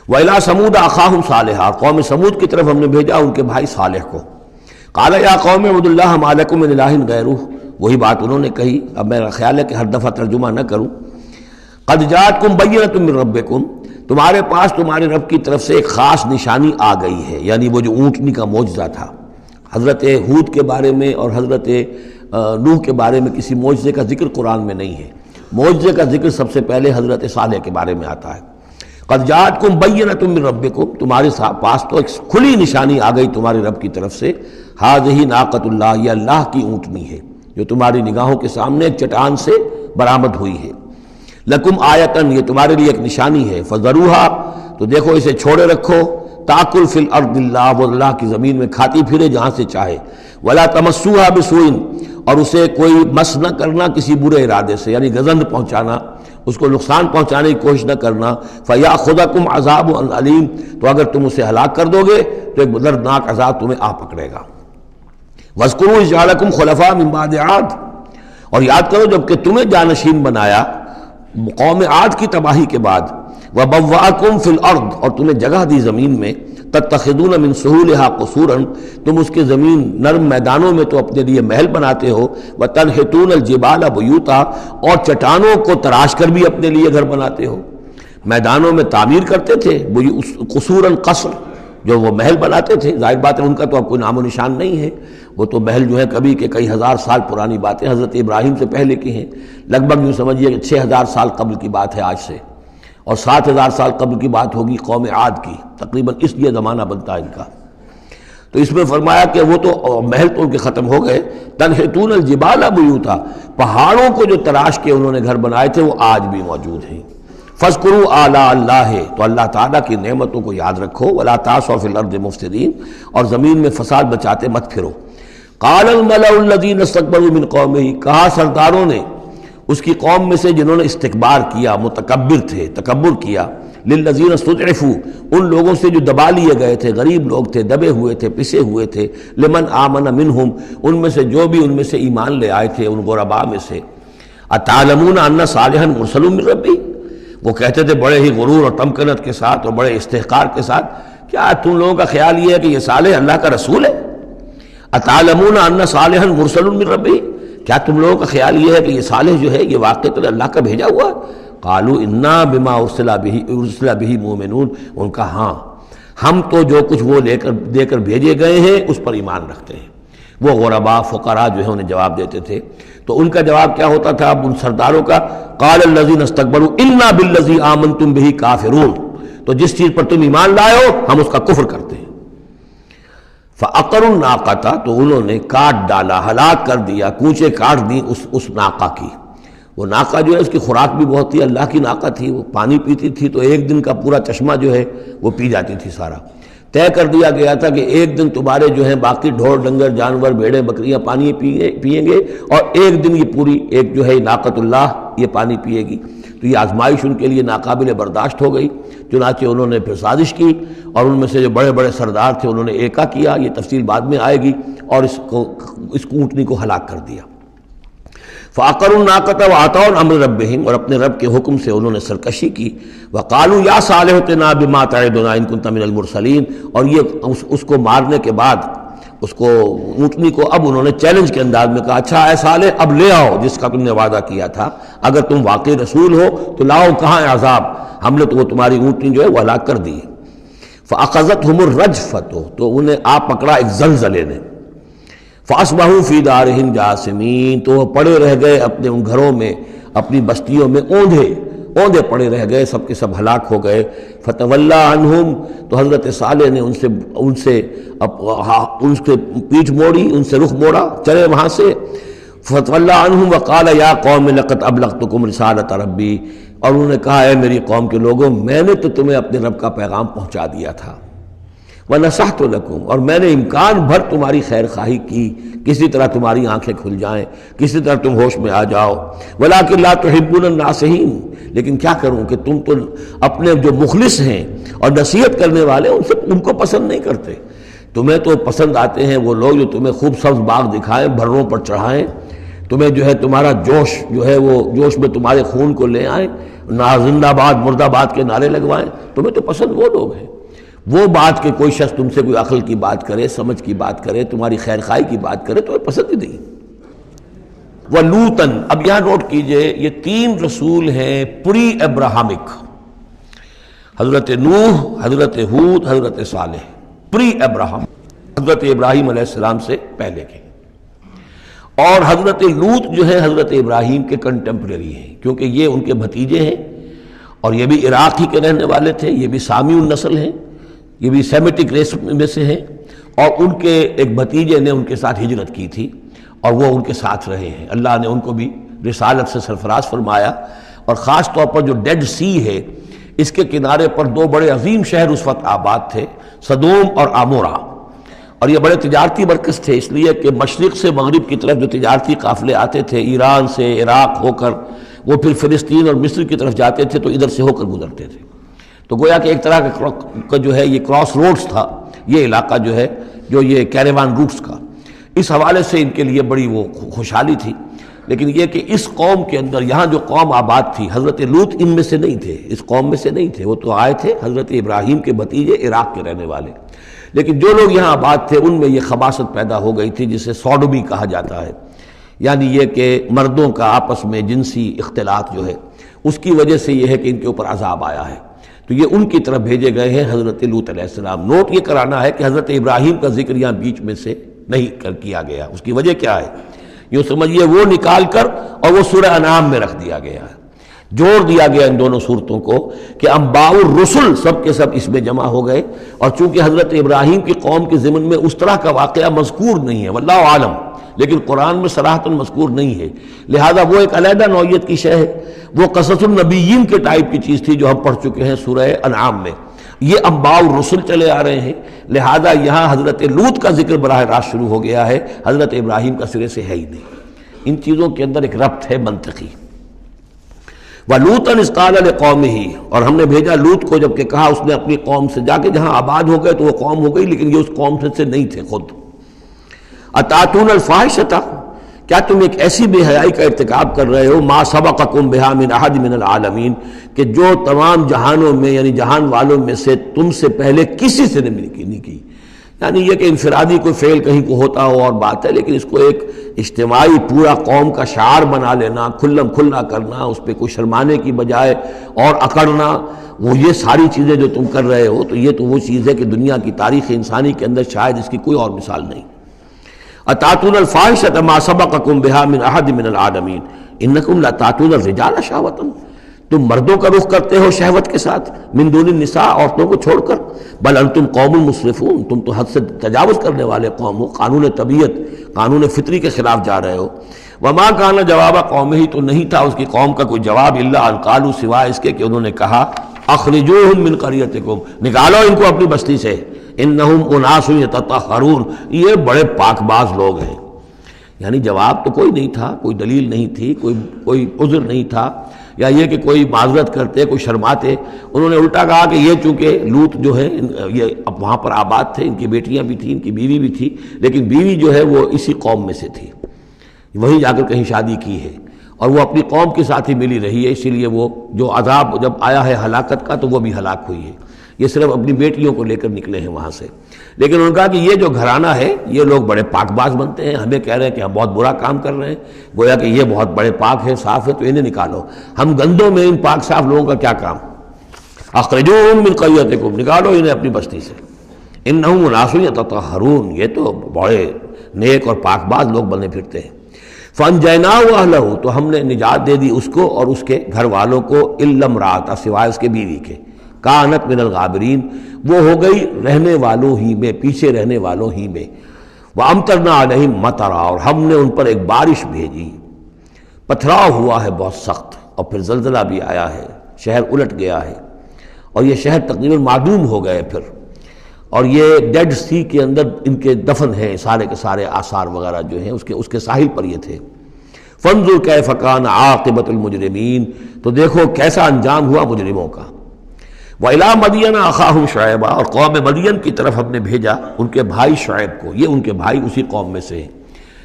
S2: وَإِلَىٰ ثَمُودَ أَخَاهُمْ صَالِحًا، قوم سمود کی طرف ہم نے بھیجا ان کے بھائی صالح کو۔ قَالَ يَا قَوْمِ اعْبُدُوا اللَّهَ مَا لَكُم مِّنْ إِلَٰهٍ غَيْرُهُ، وہی بات انہوں نے کہی، اب میرا خیال ہے کہ ہر دفعہ ترجمہ نہ کروں۔ قَدْ جَاءَتْكُمْ بَيِّنَةٌ مِّن رَبِّكُمْ، تمہارے پاس تمہارے رب کی طرف سے ایک خاص نشانی آ گئی ہے، یعنی وہ جو اونٹنی کا معجزہ تھا۔ حضرت ہود کے بارے میں اور حضرت نوح کے بارے میں کسی معجزے کا ذکر قرآن میں نہیں ہے، معجزے کا ذکر سب سے پہلے حضرت صالح کے بارے میں آتا ہے۔ قد جاءتکم بینۃ من ربکم، تمہارے پاس تو ایک کھلی نشانی آ گئی تمہاری رب کی طرف سے۔ ھذہ ناقۃ اللہ، یہ اللہ کی اونٹنی ہے جو تمہاری نگاہوں کے سامنے ایک چٹان سے برآمد ہوئی ہے۔ لکم آیتن، یہ تمہارے لیے ایک نشانی ہے۔ فذروھا، تو دیکھو اسے چھوڑے رکھو۔ تاکل فی الارض اللہ، وہ اللہ کی زمین میں کھاتی پھرے جہاں سے چاہے۔ ولا تمسوها بسوء، اور اسے کوئی مس نہ کرنا کسی برے ارادے سے، یعنی گزند پہنچانا، اس کو نقصان پہنچانے کی کوشش نہ کرنا۔ فیاخذکم عذاب علیم، تو اگر تم اسے ہلاک کر دو گے تو ایک دردناک عذاب تمہیں آ پکڑے گا۔ واذکروا اذ جعلکم خلفاء من بعد عاد، اور یاد کرو جب کہ تمہیں جانشین بنایا قوم عاد کی تباہی کے بعد۔ وبوأکم فی الارض، اور تمہیں جگہ دی زمین میں۔ تتخذون من سہولها قصورا، تم اس کے زمین نرم میدانوں میں تو اپنے لیے محل بناتے ہو۔ وتنحتون الجبال بیوتا، اور چٹانوں کو تراش کر بھی اپنے لیے گھر بناتے ہو۔ میدانوں میں تعمیر کرتے تھے قصورا، قصر جو وہ محل بناتے تھے، ظاہر بات ہے ان کا تو اب کوئی نام و نشان نہیں ہے، وہ تو محل جو ہے کبھی کے کئی ہزار سال پرانی باتیں حضرت ابراہیم سے پہلے کی ہیں، لگ بھگ یوں سمجھیے کہ 6000 سال قبل کی بات ہے آج سے، اور 7000 سال قبل کی بات ہوگی قوم عاد کی، تقریباً اس لیے زمانہ بنتا ہے ان کا۔ تو اس میں فرمایا کہ وہ تو محل تو ان کے ختم ہو گئے۔ تنحتون الجبال بیوتا، پہاڑوں کو جو تراش کے انہوں نے گھر بنائے تھے وہ آج بھی موجود ہیں۔ فاذکروا آلاء اللہ، تو اللہ تعالیٰ کی نعمتوں کو یاد رکھو۔ ولا تعثوا فی الارض مفسدین، اور زمین میں فساد بچاتے مت پھرو۔ قال الملأ الذین استکبروا من قومہ، کہا سرداروں نے اس کی قوم میں سے جنہوں نے استکبار کیا، متکبر تھے، تکبر کیا، للذین استضعفوا، ان لوگوں سے جو دبا لیے گئے تھے، غریب لوگ تھے، دبے ہوئے تھے، پسے ہوئے تھے، لمن آمن منہم، ان میں سے جو بھی ان میں سے ایمان لے آئے تھے ان غرباء میں سے۔ اتعلمون ان صالحا مرسل من ربی، وہ کہتے تھے بڑے ہی غرور اور تمکنت کے ساتھ اور بڑے استحقار کے ساتھ، کیا تم لوگوں کا خیال یہ ہے کہ یہ صالح اللہ کا رسول ہے؟ اتعلمون ان صالحا مرسل من ربی، کیا تم لوگوں کا خیال یہ ہے کہ یہ صالح جو ہے یہ واقعی تو اللہ کا بھیجا ہوا؟ قالوا انا بما ارسل به مؤمنون، ان کا ہاں ہم تو جو کچھ وہ دے کر بھیجے گئے ہیں اس پر ایمان رکھتے ہیں۔ وہ غرباء فقراء جو ہے انہیں جواب دیتے تھے، تو ان کا جواب کیا ہوتا تھا اب ان سرداروں کا؟ قال الذین استکبروا انا بالذی آمنتم به کافرون، تو جس چیز پر تم ایمان لائے ہو ہم اس کا کفر کرتے ہیں۔ فعقروا الناقۃ، تو انہوں نے کاٹ ڈالا، ہلاک کر دیا، کوچے کاٹ دی اس ناقہ کی۔ وہ ناقہ جو ہے اس کی خوراک بھی بہت تھی، اللہ کی ناقہ تھی، وہ پانی پیتی تھی تو ایک دن کا پورا چشمہ جو ہے وہ پی جاتی تھی سارا۔ طے کر دیا گیا تھا کہ ایک دن تمہارے جو ہیں باقی ڈھور ڈنگر جانور بھیڑیں بکریاں پانی پئیں گے، اور ایک دن یہ پوری ایک جو ہے ناقۃ اللہ یہ پانی پیے گی۔ تو یہ آزمائش ان کے لیے ناقابل برداشت ہو گئی، چنانچہ انہوں نے پھر سازش کی، اور ان میں سے جو بڑے بڑے سردار تھے انہوں نے ایکا کیا، یہ تفصیل بعد میں آئے گی، اور اس اونٹنی کو ہلاک کر دیا۔ فعقروا الناقة وعتوا امر ربهم، اور اپنے رب کے حکم سے انہوں نے سرکشی کی. وقالوا یا صالح ائتنا بما تعدنا ان كنت من المرسلین، اور یہ اس کو مارنے کے بعد اس کو اونٹنی کو اب انہوں نے چیلنج کے انداز میں کہا اچھا اے صالح اب لے آؤ جس کا تم نے وعدہ کیا تھا، اگر تم واقعی رسول ہو تو لاؤ کہاں ہے عذاب، ہم نے تو وہ تمہاری اونٹنی جو ہے وہ ہلاک کر دی. فاخذتهم الرجفة، تو انہیں آ پکڑا ایک زلزلے نے. فاصبحوا فی دارہم جاثمین، تو وہ پڑے رہ گئے اپنے ان گھروں میں، اپنی بستیوں میں اوندھے پڑے رہ گئے، سب کے سب ہلاک ہو گئے. فتولی عنہم، تو حضرت صالح نے ان سے پیٹھ موڑی، ان سے رخ موڑا، چلے وہاں سے. فتولی عنہم وقال یا قوم لقد ابلغتکم رسالۃ ربی، اور انہوں نے کہا اے میری قوم کے لوگوں میں نے تو تمہیں اپنے رب کا پیغام پہنچا دیا تھا. وَنَصَحْتُ لَكُمْ، اور میں نے امکان بھر تمہاری خیر خواہی کی، کسی طرح تمہاری آنکھیں کھل جائیں، کسی طرح تم ہوش میں آ جاؤ. وَلَٰكِن لَا تُحِبُّونَ النَّاصِحِينَ، لیکن کیا کروں کہ تم تو اپنے جو مخلص ہیں اور نصیحت کرنے والے ان کو پسند نہیں کرتے. تمہیں تو پسند آتے ہیں وہ لوگ جو تمہیں خوب سبز باغ دکھائیں، بھروں پر چڑھائیں، تمہیں جو ہے تمہارا جوش جو ہے وہ جوش میں تمہارے خون کو لے آئیں، زندہ آباد مرد آباد کے نعرے لگوائیں. تمہیں تو پسند وہ لوگ ہیں. وہ بات کہ کوئی شخص تم سے کوئی عقل کی بات کرے، سمجھ کی بات کرے، تمہاری خیر خواہی کی بات کرے تو پسند ہی نہیں. وَلُوطًا، اب یہاں نوٹ کیجئے یہ 3 رسول ہیں پری ابراہمک، حضرت نوح، حضرت ہود، حضرت صالح. پری ابراہم، حضرت ابراہیم علیہ السلام سے پہلے کے. اور حضرت لوط جو ہے حضرت ابراہیم کے کنٹمپریری ہیں، کیونکہ یہ ان کے بھتیجے ہیں اور یہ بھی عراق ہی کے رہنے والے تھے، یہ بھی سامی النسل ہیں، یہ بھی سیمیٹک ریس میں سے ہیں. اور ان کے ایک بھتیجے نے ان کے ساتھ ہجرت کی تھی اور وہ ان کے ساتھ رہے ہیں. اللہ نے ان کو بھی رسالت سے سرفراز فرمایا. اور خاص طور پر جو ڈیڈ سی ہے اس کے کنارے پر 2 بڑے عظیم شہر اس وقت آباد تھے، سدوم اور آمورا. اور یہ بڑے تجارتی مرکز تھے، اس لیے کہ مشرق سے مغرب کی طرف جو تجارتی قافلے آتے تھے ایران سے عراق ہو کر وہ پھر فلسطین اور مصر کی طرف جاتے تھے تو ادھر سے ہو کر گزرتے تھے. تو گویا کہ ایک طرح کا جو ہے یہ کراس روڈز تھا یہ علاقہ جو ہے، جو یہ کیریوان روٹس کا. اس حوالے سے ان کے لیے بڑی وہ خوشحالی تھی. لیکن یہ کہ اس قوم کے اندر یہاں جو قوم آباد تھی، حضرت لوط ان میں سے نہیں تھے، اس قوم میں سے نہیں تھے. وہ تو آئے تھے حضرت ابراہیم کے بھتیجے عراق کے رہنے والے. لیکن جو لوگ یہاں آباد تھے ان میں یہ خباثت پیدا ہو گئی تھی جسے سوڈومی کہا جاتا ہے، یعنی یہ کہ مردوں کا آپس میں جنسی اختلاط جو ہے اس کی وجہ سے یہ ہے کہ ان کے اوپر عذاب آیا ہے. تو یہ ان کی طرف بھیجے گئے ہیں حضرت لوط علیہ السلام. نوٹ یہ کرانا ہے کہ حضرت ابراہیم کا ذکر یہاں بیچ میں سے نہیں کیا گیا. اس کی وجہ کیا ہے؟ یوں سمجھیے وہ نکال کر اور وہ سورہ انعام میں رکھ دیا گیا ہے. جوڑ دیا گیا ان دونوں صورتوں کو کہ انباء الرسل سب کے سب اس میں جمع ہو گئے. اور چونکہ حضرت ابراہیم کی قوم کے ضمن میں اس طرح کا واقعہ مذکور نہیں ہے واللہ عالم، لیکن قرآن میں صراحتاً مذکور نہیں ہے، لہذا وہ ایک علیحدہ نوعیت کی شے ہے. وہ قصص النبیین کے ٹائپ کی چیز تھی جو ہم پڑھ چکے ہیں سورہ انعام میں. یہ انباء الرسل چلے آ رہے ہیں، لہذا یہاں حضرت لوط کا ذکر براہ راست شروع ہو گیا ہے، حضرت ابراہیم کا سرے سے ہے ہی نہیں. ان چیزوں کے اندر ایک ربط ہے منطقی. وَلُوطًا إِذْ قَالَ لِقَوْمِهِ، اور ہم نے بھیجا لوط کو جب کہ کہا اس نے اپنی قوم سے، جا کے جہاں آباد ہو گئے تو وہ قوم ہو گئی لیکن یہ اس قوم سے نہیں تھے خود. أَتَأْتُونَ الْفَاحِشَةَ، کیا تم ایک ایسی بے حیائی کا ارتکاب کر رہے ہو، مَا سَبَقَكُم بِهَا مِنْ أَحَدٍ مِنَ الْعَالَمِينَ، کہ جو تمام جہانوں میں یعنی جہان والوں میں سے تم سے پہلے کسی سے نہیں کی. یعنی یہ کہ انفرادی کوئی فعل کہیں کو ہوتا ہو اور بات ہے، لیکن اس کو ایک اجتماعی پورا قوم کا شعار بنا لینا، کھلم کھلا کرنا، اس پہ کوئی شرمانے کی بجائے اور اکڑنا، وہ یہ ساری چیزیں جو تم کر رہے ہو تو یہ تو وہ چیز ہے کہ دنیا کی تاریخ انسانی کے اندر شاید اس کی کوئی اور مثال نہیں. اتاتون الفاحشۃ ما سبقکم بها من احد من العالمین انکم لتاتون الرجال شہوۃ، تم مردوں کا رخ کرتے ہو شہوت کے ساتھ، من دون النساء، عورتوں کو چھوڑ کر، بل انتم قوم مسرفون، تم تو حد سے تجاوز کرنے والے قوم ہو، قانون طبیعت قانون فطری کے خلاف جا رہے ہو. وما کان جواب قومہ، تو نہیں تھا اس کی قوم کا کوئی جواب، الا ان قالوا، سوائے اس کے کہ انہوں نے کہا اخرجوہم من قریتکم، نکالو ان کو اپنی بستی سے، انہم اناس یتطہرون، یہ بڑے پاک باز لوگ ہیں. یعنی جواب تو کوئی نہیں تھا، کوئی دلیل نہیں تھی، کوئی عذر نہیں تھا، یا یہ کہ کوئی معذرت کرتے، کوئی شرماتے. انہوں نے الٹا کہا کہ یہ چونکہ لوط جو ہے یہ اب وہاں پر آباد تھے، ان کی بیٹیاں بھی تھیں، ان کی بیوی بھی تھی، لیکن بیوی جو ہے وہ اسی قوم میں سے تھی. وہیں جا کر کہیں شادی کی ہے، اور وہ اپنی قوم کے ساتھ ہی ملی رہی ہے، اسی لیے وہ جو عذاب جب آیا ہے ہلاکت کا تو وہ بھی ہلاک ہوئی ہے۔ یہ صرف اپنی بیٹیوں کو لے کر نکلے ہیں وہاں سے، لیکن انہوں نے کہا کہ یہ جو گھرانہ ہے یہ لوگ بڑے پاک باز بنتے ہیں، ہمیں کہہ رہے ہیں کہ ہم بہت برا کام کر رہے ہیں، گویا کہ یہ بہت بڑے پاک ہیں، صاف ہے، تو انہیں نکالو۔ ہم گندوں میں ان پاک صاف لوگوں کا کیا کام؟ اخرجوہم من قریتکم، نکالو انہیں اپنی بستی سے، انہم اناس یتطہرون، یہ تو بڑے نیک اور پاک باز لوگ بنے پھرتے ہیں۔ فانجیناہ واہلہ، تو ہم نے نجات دے دی اس کو اور اس کے گھر والوں کو، الا امرأتہ، سوائے اس کے بیوی کے، کانت من الغابرین، وہ ہو گئی رہنے والوں ہی میں، پیچھے رہنے والوں ہی میں۔ وامطرنا علیہم مطرا، اور ہم نے ان پر ایک بارش بھیجی، پتھراؤ ہوا ہے بہت سخت، اور پھر زلزلہ بھی آیا ہے، شہر الٹ گیا ہے، اور یہ شہر تقریباً معدوم ہو گئے پھر، اور یہ ڈیڈ سی کے اندر ان کے دفن ہیں، سارے کے سارے آثار وغیرہ جو ہیں اس کے ساحل پر یہ تھے۔ فانظر کیف کان عاقبۃ المجرمین، تو دیکھو کیسا انجام ہوا مجرموں کا۔ وَإِلَىٰ مَدْيَنَ أَخَاهُمْ شُعَيْبًا، اور قوم مدین کی طرف ہم نے بھیجا ان کے بھائی شعیب کو، یہ ان کے بھائی اسی قوم میں سے ہیں۔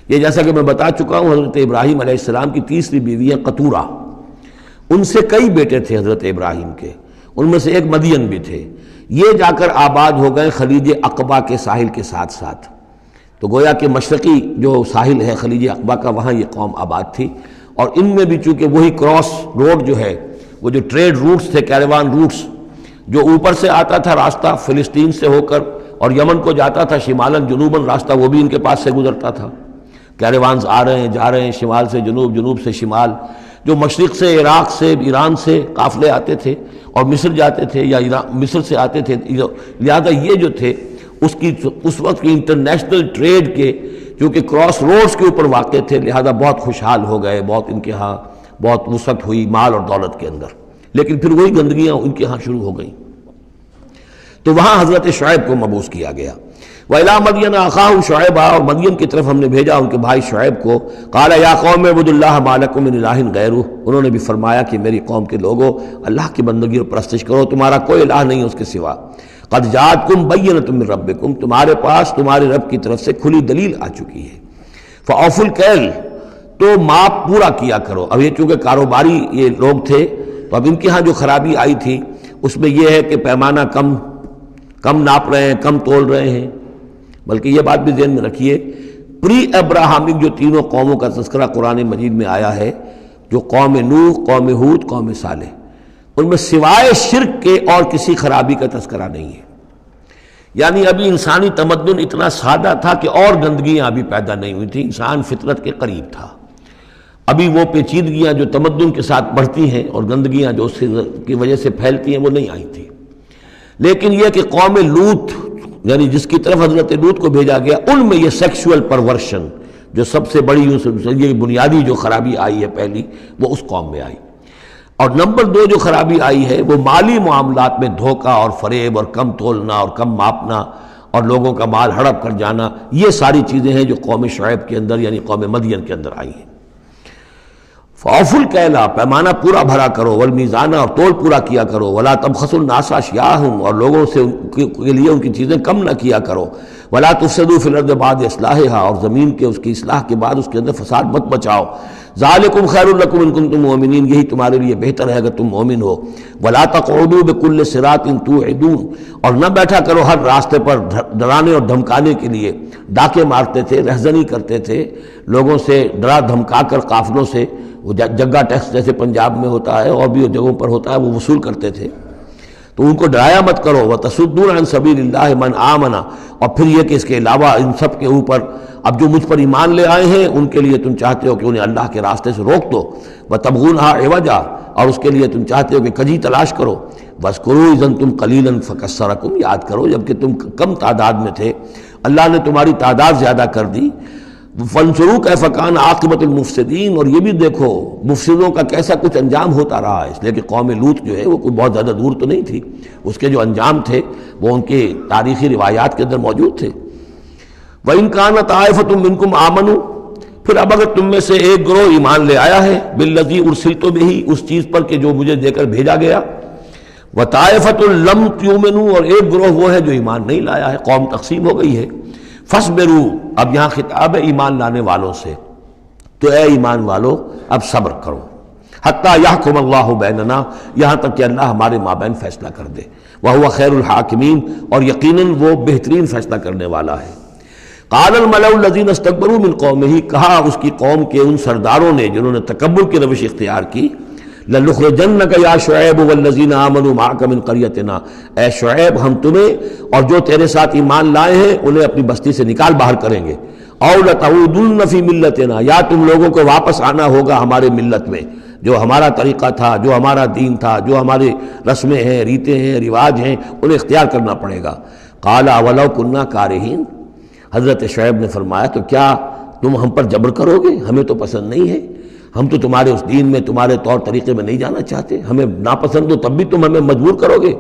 S2: یہ جیسا کہ میں بتا چکا ہوں، حضرت ابراہیم علیہ السلام کی تیسری بیوی ہے قطورہ، ان سے کئی بیٹے تھے حضرت ابراہیم کے، ان میں سے ایک مدین بھی تھے، یہ جا کر آباد ہو گئے خلیج عقبہ کے ساحل کے ساتھ ساتھ، تو گویا کہ مشرقی جو ساحل ہے خلیج عقبہ کا، وہاں یہ قوم آباد تھی، اور ان میں بھی چونکہ وہی کراس روڈ جو ہے، وہ جو ٹریڈ روٹس تھے، کیریوان روٹس، جو اوپر سے آتا تھا راستہ فلسطین سے ہو کر اور یمن کو جاتا تھا شمالاً جنوباً راستہ، وہ بھی ان کے پاس سے گزرتا تھا۔ کیریوانز آ رہے ہیں جا رہے ہیں، شمال سے جنوب، جنوب سے شمال، جو مشرق سے عراق سے ایران سے قافلے آتے تھے اور مصر جاتے تھے یا مصر سے آتے تھے، لہذا یہ جو تھے اس وقت کی انٹرنیشنل ٹریڈ کے چونکہ کراس روڈز کے اوپر واقع تھے، لہذا بہت خوشحال ہو گئے، بہت ان کے ہاں بہت وسعت ہوئی مال اور دولت کے اندر، لیکن پھر وہی گندگیاں ان کے ہاں شروع ہو گئیں، تو وہاں حضرت شعیب کو مبعوث کیا گیا۔ وَإِلَىٰ مَدْيَنَ أَخَاهُمْ شُعَيْبًا، اور مدین کی طرف ہم نے بھیجا ان کے بھائی شعیب کو، قَالَ يَا قَوْمِ اعْبُدُوا اللَّهَ مَا لَكُم مِّنْ إِلَٰهٍ غَيْرُهُ، انہوں نے بھی فرمایا کہ میری قوم کے لوگو اللہ کی بندگی اور پرستش کرو، تمہارا کوئی الہ نہیں ہے اس کے سوا۔ قَدْ جَاءَتْكُمْ بَيِّنَةٌ مِّن رَبِّكُمْ، تمہارے پاس تمہارے رب کی طرف سے کھلی دلیل آ چکی ہے۔ فَأَوْفُوا الْكَيْلَ، تو ماپ پورا کیا کرو۔ اب یہ چونکہ کاروباری یہ لوگ تھے تو اب ان کے ہاں جو خرابی آئی تھی اس میں یہ ہے کہ پیمانہ کم ناپ رہے ہیں، کم تول رہے ہیں، بلکہ یہ بات بھی ذہن میں رکھیے، پری ابراہمک جو تینوں قوموں کا تذکرہ قرآن مجید میں آیا ہے، جو قوم نوح، قوم ہود، قوم صالح، ان میں سوائے شرک کے اور کسی خرابی کا تذکرہ نہیں ہے۔ یعنی ابھی انسانی تمدن اتنا سادہ تھا کہ اور گندگیاں ابھی پیدا نہیں ہوئی تھیں، انسان فطرت کے قریب تھا، ابھی وہ پیچیدگیاں جو تمدن کے ساتھ بڑھتی ہیں اور گندگیاں جو اس کی وجہ سے پھیلتی ہیں وہ نہیں آئی تھیں۔ لیکن یہ کہ قوم لوط، یعنی جس کی طرف حضرت لوط کو بھیجا گیا، ان میں یہ سیکشول پرورشن جو سب سے بڑی یہ بنیادی جو خرابی آئی ہے پہلی، وہ اس قوم میں آئی۔ اور نمبر 2 جو خرابی آئی ہے وہ مالی معاملات میں دھوکہ اور فریب اور کم تولنا اور کم ماپنا اور لوگوں کا مال ہڑپ کر جانا، یہ ساری چیزیں ہیں جو قوم شعیب کے اندر یعنی قوم مدین کے اندر آئی ہیں۔ فَأَوْفُوا الْكَيْلَ، پیمانہ پورا بھرا کرو، وَالْمِيزَانَ، اور تول پورا کیا کرو، وَلَا تَبْخَسُوا النَّاسَ أَشْيَاءَهُمْ، اور لوگوں سے کے لیے ان کی چیزیں کم نہ کیا کرو، وَلَا تُفْسِدُوا فِي الْأَرْضِ بَعْدَ إِصْلَاحِهَا، اور زمین کے اس کی اصلاح کے بعد اس کے اندر فساد مت مچاؤ، ذَلِكُمْ خَيْرٌ لَكُمْ إِن كُنتُم مُؤْمِنِينَ، یہی تمہارے لیے بہتر ہے اگر تم مومن ہو، وَلَا تَقْعُدُوا بِكُلِّ صِرَاطٍ تُوعِدُونَ، اور نہ بیٹھا کرو ہر راستے پر ڈرانے اور دھمکانے کے لیے، ڈاکے مارتے تھے، رہزنی کرتے تھے لوگوں سے، ڈرا دھمکا کر قافلوں سے، وہ جگہ ٹیکس جیسے پنجاب میں ہوتا ہے اور بھی جگہوں پر ہوتا ہے وہ وصول کرتے تھے، تو ان کو ڈرایا مت کرو۔ وَتَصُدُّونَ عَن سَبِيلِ اللَّهِ مَنْ آمَنَ، اور پھر یہ کہ اس کے علاوہ ان سب کے اوپر اب جو مجھ پر ایمان لے آئے ہیں ان کے لیے تم چاہتے ہو کہ انہیں اللہ کے راستے سے روک دو، وَتَبْغُونَهَا عِوَجًا، اور اس کے لیے تم چاہتے ہو کہ کجی تلاش کرو، وَاذْكُرُوا إِذْ أَنْتُمْ قَلِيلًا فَكَثَّرَكُمْ، یاد کرو جبکہ تم کم تعداد میں تھے اللہ نے تمہاری تعداد زیادہ کر دی۔ فَانْظُرُوا كَيْفَ كَانَ عَاقِبَةُ الْمُفْسِدِينَ، اور یہ بھی دیکھو مفسدوں کا کیسا کچھ انجام ہوتا رہا ہے، اس لیے کہ قوم لوط جو ہے وہ کوئی بہت زیادہ دور تو نہیں تھی، اس کے جو انجام تھے وہ ان کے تاریخی روایات کے اندر موجود تھے۔ وَإِنْ كَانَ طَائِفَةٌ مِّنْكُمْ آمَنُوا، پھر اب اگر تم میں سے ایک گروہ ایمان لے آیا ہے، بِالَّذِي أُرْسِلْتُ بِهِ، اس چیز پر کہ جو مجھے دے کر بھیجا گیا، وَطَائِفَةٌ لَمْ تُؤْمِنُوا، اور ایک گروہ وہ ہے جو ایمان نہیں لایا ہے، قوم تقسیم ہو گئی ہے۔ فَاصْبِرُوا، اب یہاں خطاب ہے ایمان لانے والوں سے، تو اے ایمان والو اب صبر کرو، حتیٰ یحکم اللہ بیننا، یہاں تک کہ اللہ ہمارے مابین فیصلہ کر دے، وہو خیر الحاکمین، اور یقیناً وہ بہترین فیصلہ کرنے والا ہے۔ قال الملأ الذین استکبروا من قومہ، کہا اس کی قوم کے ان سرداروں نے جنہوں نے تکبر کی روش اختیار کی، لَنُخْرِجَنَّكَ يَا شُعَيْبُ وَالَّذِينَ آمَنُوا مَعَكَ مِنْ قَرْيَتِنَا، اے شعیب ہم تمہیں اور جو تیرے ساتھ ایمان لائے ہیں انہیں اپنی بستی سے نکال باہر کریں گے، اَوْ لَتَعُودُنَّ فِي مِلَّتِنَا، یا تم لوگوں کو واپس آنا ہوگا ہمارے ملت میں، جو ہمارا طریقہ تھا، جو ہمارا دین تھا، جو ہماری رسمیں ہیں، ریتیں ہیں، رواج ہیں، انہیں اختیار کرنا پڑے گا۔ قَالَ أَوَلَوْ كُنَّا كَارِهِينَ، حضرت شعیب نے فرمایا تو کیا تم ہم پر جبر کرو گے؟ ہمیں تو پسند نہیں ہے، ہم تو تمہارے اس دین میں، تمہارے طور طریقے میں نہیں جانا چاہتے، ہمیں ناپسند ہو تب بھی تم ہمیں مجبور کرو گے۔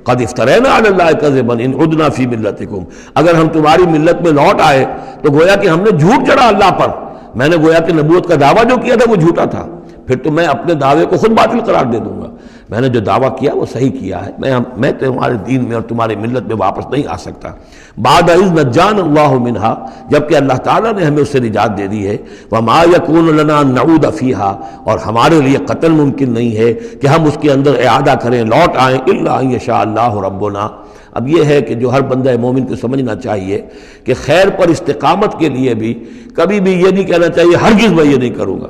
S2: قد افترینا علی اللہ کذبا ان عدنا فی ملتکم، اگر ہم تمہاری ملت میں لوٹ آئے تو گویا کہ ہم نے جھوٹ چڑھا اللہ پر، میں نے گویا کہ نبوت کا دعویٰ جو کیا تھا وہ جھوٹا تھا، پھر تو میں اپنے دعوے کو خود باطل قرار دے دوں گا، میں نے جو دعویٰ کیا وہ صحیح کیا ہے، میں تمہارے دین میں اور تمہاری ملت میں واپس نہیں آ سکتا۔ بعد اذ نجانا اللہ منہا، جبکہ اللہ تعالیٰ نے ہمیں اس سے نجات دے دی ہے، وما یکون لنا ان نعود فیہا، اور ہمارے لیے قتل ممکن نہیں ہے کہ ہم اس کے اندر اعادہ کریں، لوٹ آئیں، الا ان یشاء اللہ ربنا۔ اب یہ ہے کہ جو ہر بندہ مومن کو سمجھنا چاہیے کہ خیر پر استقامت کے لیے بھی کبھی بھی یہ نہیں کہنا چاہیے ہرگز میں یہ نہیں کروں گا،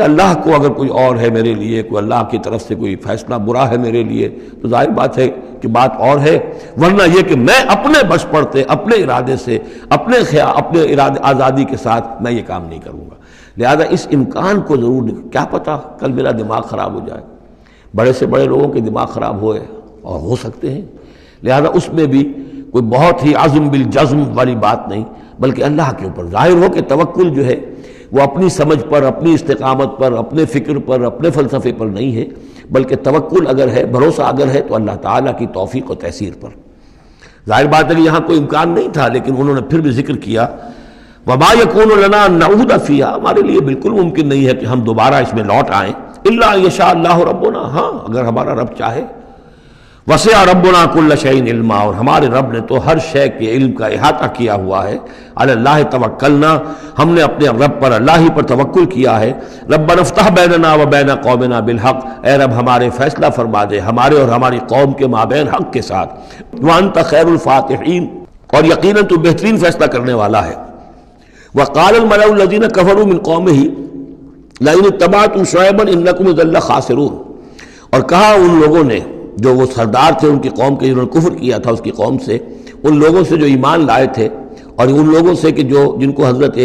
S2: اللہ کو اگر کوئی اور ہے میرے لیے، کوئی اللہ کی طرف سے کوئی فیصلہ برا ہے میرے لیے تو ظاہر بات ہے کہ بات اور ہے، ورنہ یہ کہ میں اپنے بس پڑتے، اپنے ارادے سے، اپنے ارادے آزادی کے ساتھ میں یہ کام نہیں کروں گا۔ لہذا اس امکان کو ضرور، کیا پتہ کل میرا دماغ خراب ہو جائے، بڑے سے بڑے لوگوں کے دماغ خراب ہوئے اور ہو سکتے ہیں، لہذا اس میں بھی کوئی بہت ہی عزم بالجزم والی بات نہیں، بلکہ اللہ کے اوپر ظاہر ہو کہ توکل جو ہے وہ اپنی سمجھ پر، اپنی استقامت پر، اپنے فکر پر، اپنے فلسفے پر نہیں ہے، بلکہ توکل اگر ہے، بھروسہ اگر ہے تو اللہ تعالیٰ کی توفیق و تیسیر پر۔ ظاہر بات ہے کہ یہاں کوئی امکان نہیں تھا، لیکن انہوں نے پھر بھی ذکر کیا وما یکون لنا ان نعود فیہا، ہمارے لیے بالکل ممکن نہیں ہے کہ ہم دوبارہ اس میں لوٹ آئیں، الا ان یشاء اللہ ربنا، ہاں اگر ہمارا رب چاہے۔ وسع ربنا کل شیء علما، اور ہمارے رب نے تو ہر شے کے علم کا احاطہ کیا ہوا ہے۔ علی اللہ توکلنا، ہم نے اپنے رب پر، اللہ ہی پر توکل کیا ہے۔ ربنا افتح بیننا و بین قومنا بالحق، اے رب ہمارے فیصلہ فرما دے ہمارے اور ہماری قوم کے مابین حق کے ساتھ۔ وانت خیر الفاتحین، اور یقیناً تو بہترین فیصلہ کرنے والا ہے۔ وقال الملأ الذین کفروا من قومہ لئن اتبعتم شعیبا انکم اذا لخاسرون، اور کہا ان لوگوں نے جو وہ سردار تھے ان کی قوم کے، جنہوں نے کفر کیا تھا اس کی قوم سے، ان لوگوں سے جو ایمان لائے تھے اور ان لوگوں سے کہ جن کو حضرت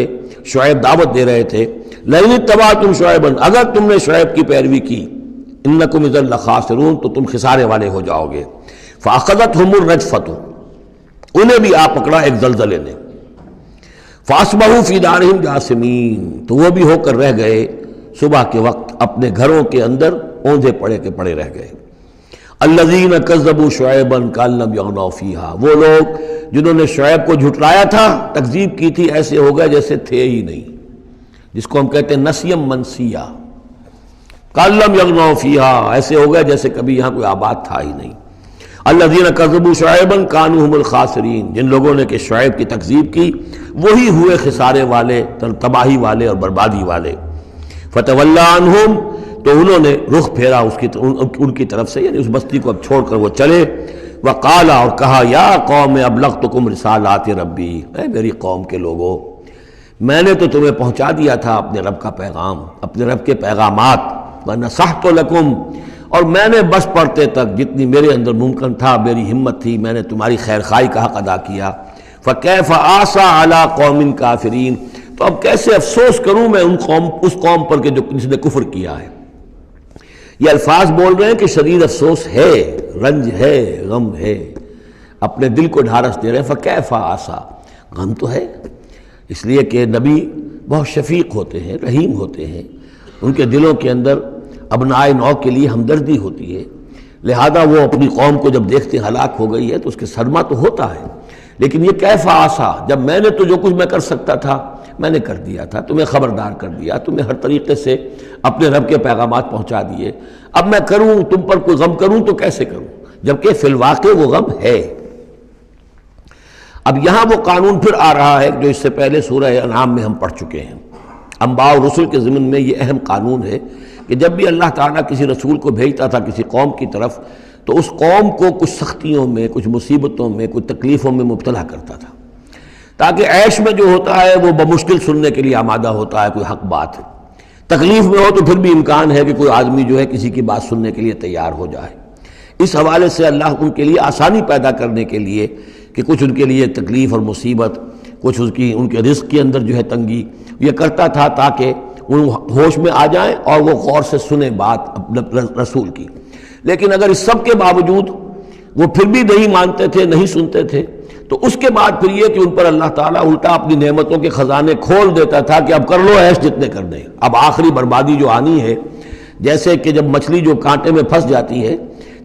S2: شعیب دعوت دے رہے تھے، لئن اتبعتم شعیبا، اگر تم نے شعیب کی پیروی کی، انکم اذا لخاسرون، تو تم خسارے والے ہو جاؤ گے۔ فاخذتهم الرجفۃ، انہیں بھی آ پکڑا ایک زلزلے نے، فاصبحوا فی دارہم جاثمین، تو وہ بھی ہو کر رہ گئے صبح کے وقت اپنے گھروں کے اندر اوندھے پڑے کے پڑے رہ گئے۔ الذین کذبوا شعیبا کأن لم یغنوا فیہا، وہ لوگ جنہوں نے شعیب کو جھٹلایا تھا، تکذیب کی تھی، ایسے ہو گئے جیسے تھے ہی نہیں، جس کو ہم کہتے ہیں نسیم منسیہ، کأن لم یغنوا فیہا، ایسے ہو گئے جیسے کبھی یہاں کوئی آباد تھا ہی نہیں۔ الذین کذبوا شعیبا کانوا هم الخاسرین، جن لوگوں نے کہ شعیب کی تکذیب کی وہی ہوئے خسارے والے، تباہی والے اور بربادی والے۔ فتولی عنہم، تو انہوں نے رخ پھیرا ان کی طرف سے، یعنی اس بستی کو اب چھوڑ کر وہ چلے۔ وقال، اور کہا، یا قوم ابلغتکم رسالات ربی، اے میری قوم کے لوگوں، میں نے تو تمہیں پہنچا دیا تھا اپنے رب کا پیغام، اپنے رب کے پیغامات، ونصحت لکم، اور میں نے بس پڑھتے تک جتنی میرے اندر ممکن تھا، میری ہمت تھی، میں نے تمہاری خیر خواہی کا حق ادا کیا۔ فکیف آسیٰ علی قوم کافرین، تو اب کیسے افسوس کروں میں اس قوم پر کہ جس نے کفر کیا ہے۔ یہ الفاظ بول رہے ہیں کہ شدید افسوس ہے، رنج ہے، غم ہے، اپنے دل کو ڈھارس دے رہے ہیں۔ فکیف آسیٰ، غم تو ہے، اس لیے کہ نبی بہت شفیق ہوتے ہیں، رحیم ہوتے ہیں، ان کے دلوں کے اندر ابنائے نو کے لیے ہمدردی ہوتی ہے، لہذا وہ اپنی قوم کو جب دیکھتے ہلاک ہو گئی ہے تو اس کے صدمہ تو ہوتا ہے، لیکن یہ کیف آسیٰ، جب میں نے تو جو کچھ میں کر سکتا تھا میں نے کر دیا تھا، تمہیں خبردار کر دیا، تمہیں ہر طریقے سے اپنے رب کے پیغامات پہنچا دیے، اب میں کروں تم پر کوئی غم کروں تو کیسے کروں، جبکہ فی الواقع وہ غم ہے۔ اب یہاں وہ قانون پھر آ رہا ہے جو اس سے پہلے سورہ انعام میں ہم پڑھ چکے ہیں۔ انبیاء اور رسل کے ضمن میں یہ اہم قانون ہے کہ جب بھی اللہ تعالیٰ کسی رسول کو بھیجتا تھا کسی قوم کی طرف تو اس قوم کو کچھ سختیوں میں، کچھ مصیبتوں میں، کچھ تکلیفوں میں مبتلا کرتا تھا، تاکہ عیش میں جو ہوتا ہے وہ بمشکل سننے کے لیے آمادہ ہوتا ہے کوئی حق بات، تکلیف میں ہو تو پھر بھی امکان ہے کہ کوئی آدمی جو ہے کسی کی بات سننے کے لیے تیار ہو جائے۔ اس حوالے سے اللہ ان کے لیے آسانی پیدا کرنے کے لیے کہ کچھ ان کے لیے تکلیف اور مصیبت، کچھ ان کے رزق کے اندر جو ہے تنگی، یہ کرتا تھا تاکہ وہ ہوش میں آ جائیں اور وہ غور سے سنیں بات رسول کی۔ لیکن اگر اس سب کے باوجود وہ پھر بھی نہیں مانتے تھے، نہیں سنتے تھے، تو اس کے بعد پھر یہ کہ ان پر اللہ تعالیٰ الٹا اپنی نعمتوں کے خزانے کھول دیتا تھا کہ اب کر لو عیش جتنے کر دیں۔ اب آخری بربادی جو آنی ہے، جیسے کہ جب مچھلی جو کانٹے میں پھنس جاتی ہے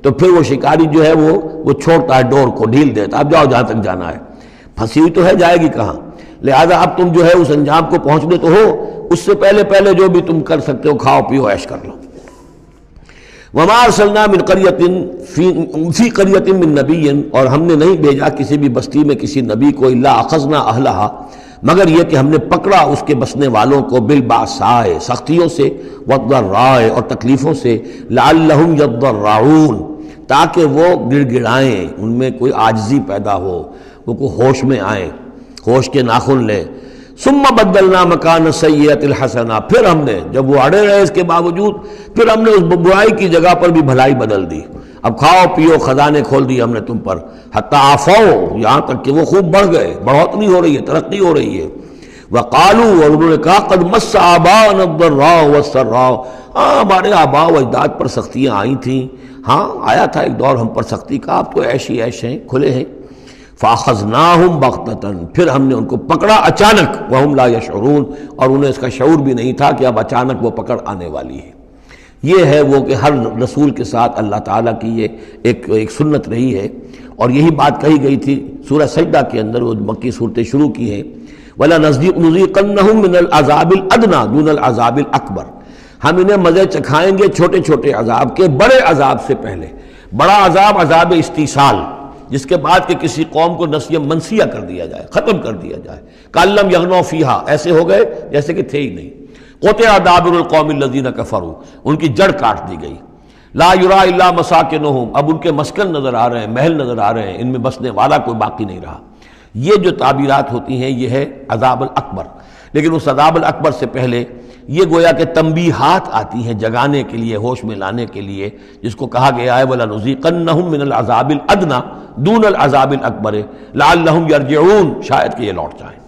S2: تو پھر وہ شکاری جو ہے وہ چھوڑتا ہے ڈور کو، ڈھیل دیتا ہے، اب جاؤ جہاں تک جانا ہے، پھنسی ہوئی تو ہے، جائے گی کہاں؟ لہذا اب تم جو ہے اس انجام کو پہنچنے تو ہو، اس سے پہلے جو بھی تم کر سکتے ہو کھاؤ پیو عیش کر لو۔ وما ارسلنا من قریۃ فی قریۃ من نبی، اور ہم نے نہیں بھیجا کسی بھی بستی میں کسی نبی کو الا اخذنا اہلہا، مگر یہ کہ ہم نے پکڑا اس کے بسنے والوں کو بالباساء، سختیوں سے، والضراء، اور تکلیفوں سے، لعلہم یضرعون، تاکہ وہ گڑ گڑائیں، ان میں کوئی عاجزی پیدا ہو، وہ کوئی ہوش میں آئیں، ہوش کے ناخن لیں۔ ثم بدلنا مکان السیئۃ الحسنہ، پھر ہم نے جب وہ اڑے رہے اس کے باوجود، پھر ہم نے اس برائی کی جگہ پر بھی بھلائی بدل دی۔ اب کھاؤ پیو، خزانے کھول دیے ہم نے تم پر، حتی عفوا، یہاں تک کہ وہ خوب بڑھ گئے، بڑھوتری ہو رہی ہے، ترقی ہو رہی ہے۔ وقالوا، اور انہوں نے کہا قد مس آباءنا الضراء والسراء، ہمارے آباء و اجداد پر سختیاں آئی تھیں، ہاں آیا تھا ایک دور ہم پر سختی کا، اب تو عیش ہی عیش ہیں، کھلے ہیں۔ فاخذناہم بغتۃ، پھر ہم نے ان کو پکڑا اچانک، وہم لا یشعرون، اور انہیں اس کا شعور بھی نہیں تھا کہ اب اچانک وہ پکڑ آنے والی ہے۔ یہ ہے وہ کہ ہر رسول کے ساتھ اللہ تعالیٰ کی یہ ایک سنت رہی ہے، اور یہی بات کہی گئی تھی سورہ سجدہ کے اندر، وہ مکی صورتیں شروع کی ہیں، وَلَنُذِيقَنَّهُم مِّنَ الْعَذَابِ الْأَدْنَىٰ دُونَ الْعَذَابِ الْأَكْبَرِ، ہم انہیں مزے چکھائیں گے چھوٹے چھوٹے عذاب کے، بڑے عذاب سے پہلے۔ بڑا عذاب عذاب استیصال، جس کے بعد کہ کسی قوم کو نسیہ منسیہ کر دیا جائے، ختم کر دیا جائے، کَأَلَّمْ يَغْنَوْا فِيهَا، ایسے ہو گئے جیسے کہ تھے ہی نہیں۔ قُطِعَ دَابِرُ الْقَوْمِ الَّذِينَ كَفَرُوا، ان کی جڑ کاٹ دی گئی۔ لَا يُرَىٰ إِلَّا مَسَاكِنُهُمْ، اب ان کے مسکن نظر آ رہے ہیں، محل نظر آ رہے ہیں، ان میں بسنے والا کوئی باقی نہیں رہا۔ یہ جو تعبیرات ہوتی ہیں یہ ہے عذاب الاکبر، لیکن اس عذاب الاکبر سے پہلے یہ گویا کہ تنبیہات آتی ہیں جگانے کے لیے، ہوش میں لانے کے لیے، جس کو کہا گیا ہے وَلَنُذِيقَنَّهُم مِّنَ الْعَذَابِ الْأَدْنَىٰ دُونَ الْعَذَابِ الْأَكْبَرِ لَعَلَّهُمْ يَرْجِعُونَ، شاید کہ یہ لوٹ جائیں۔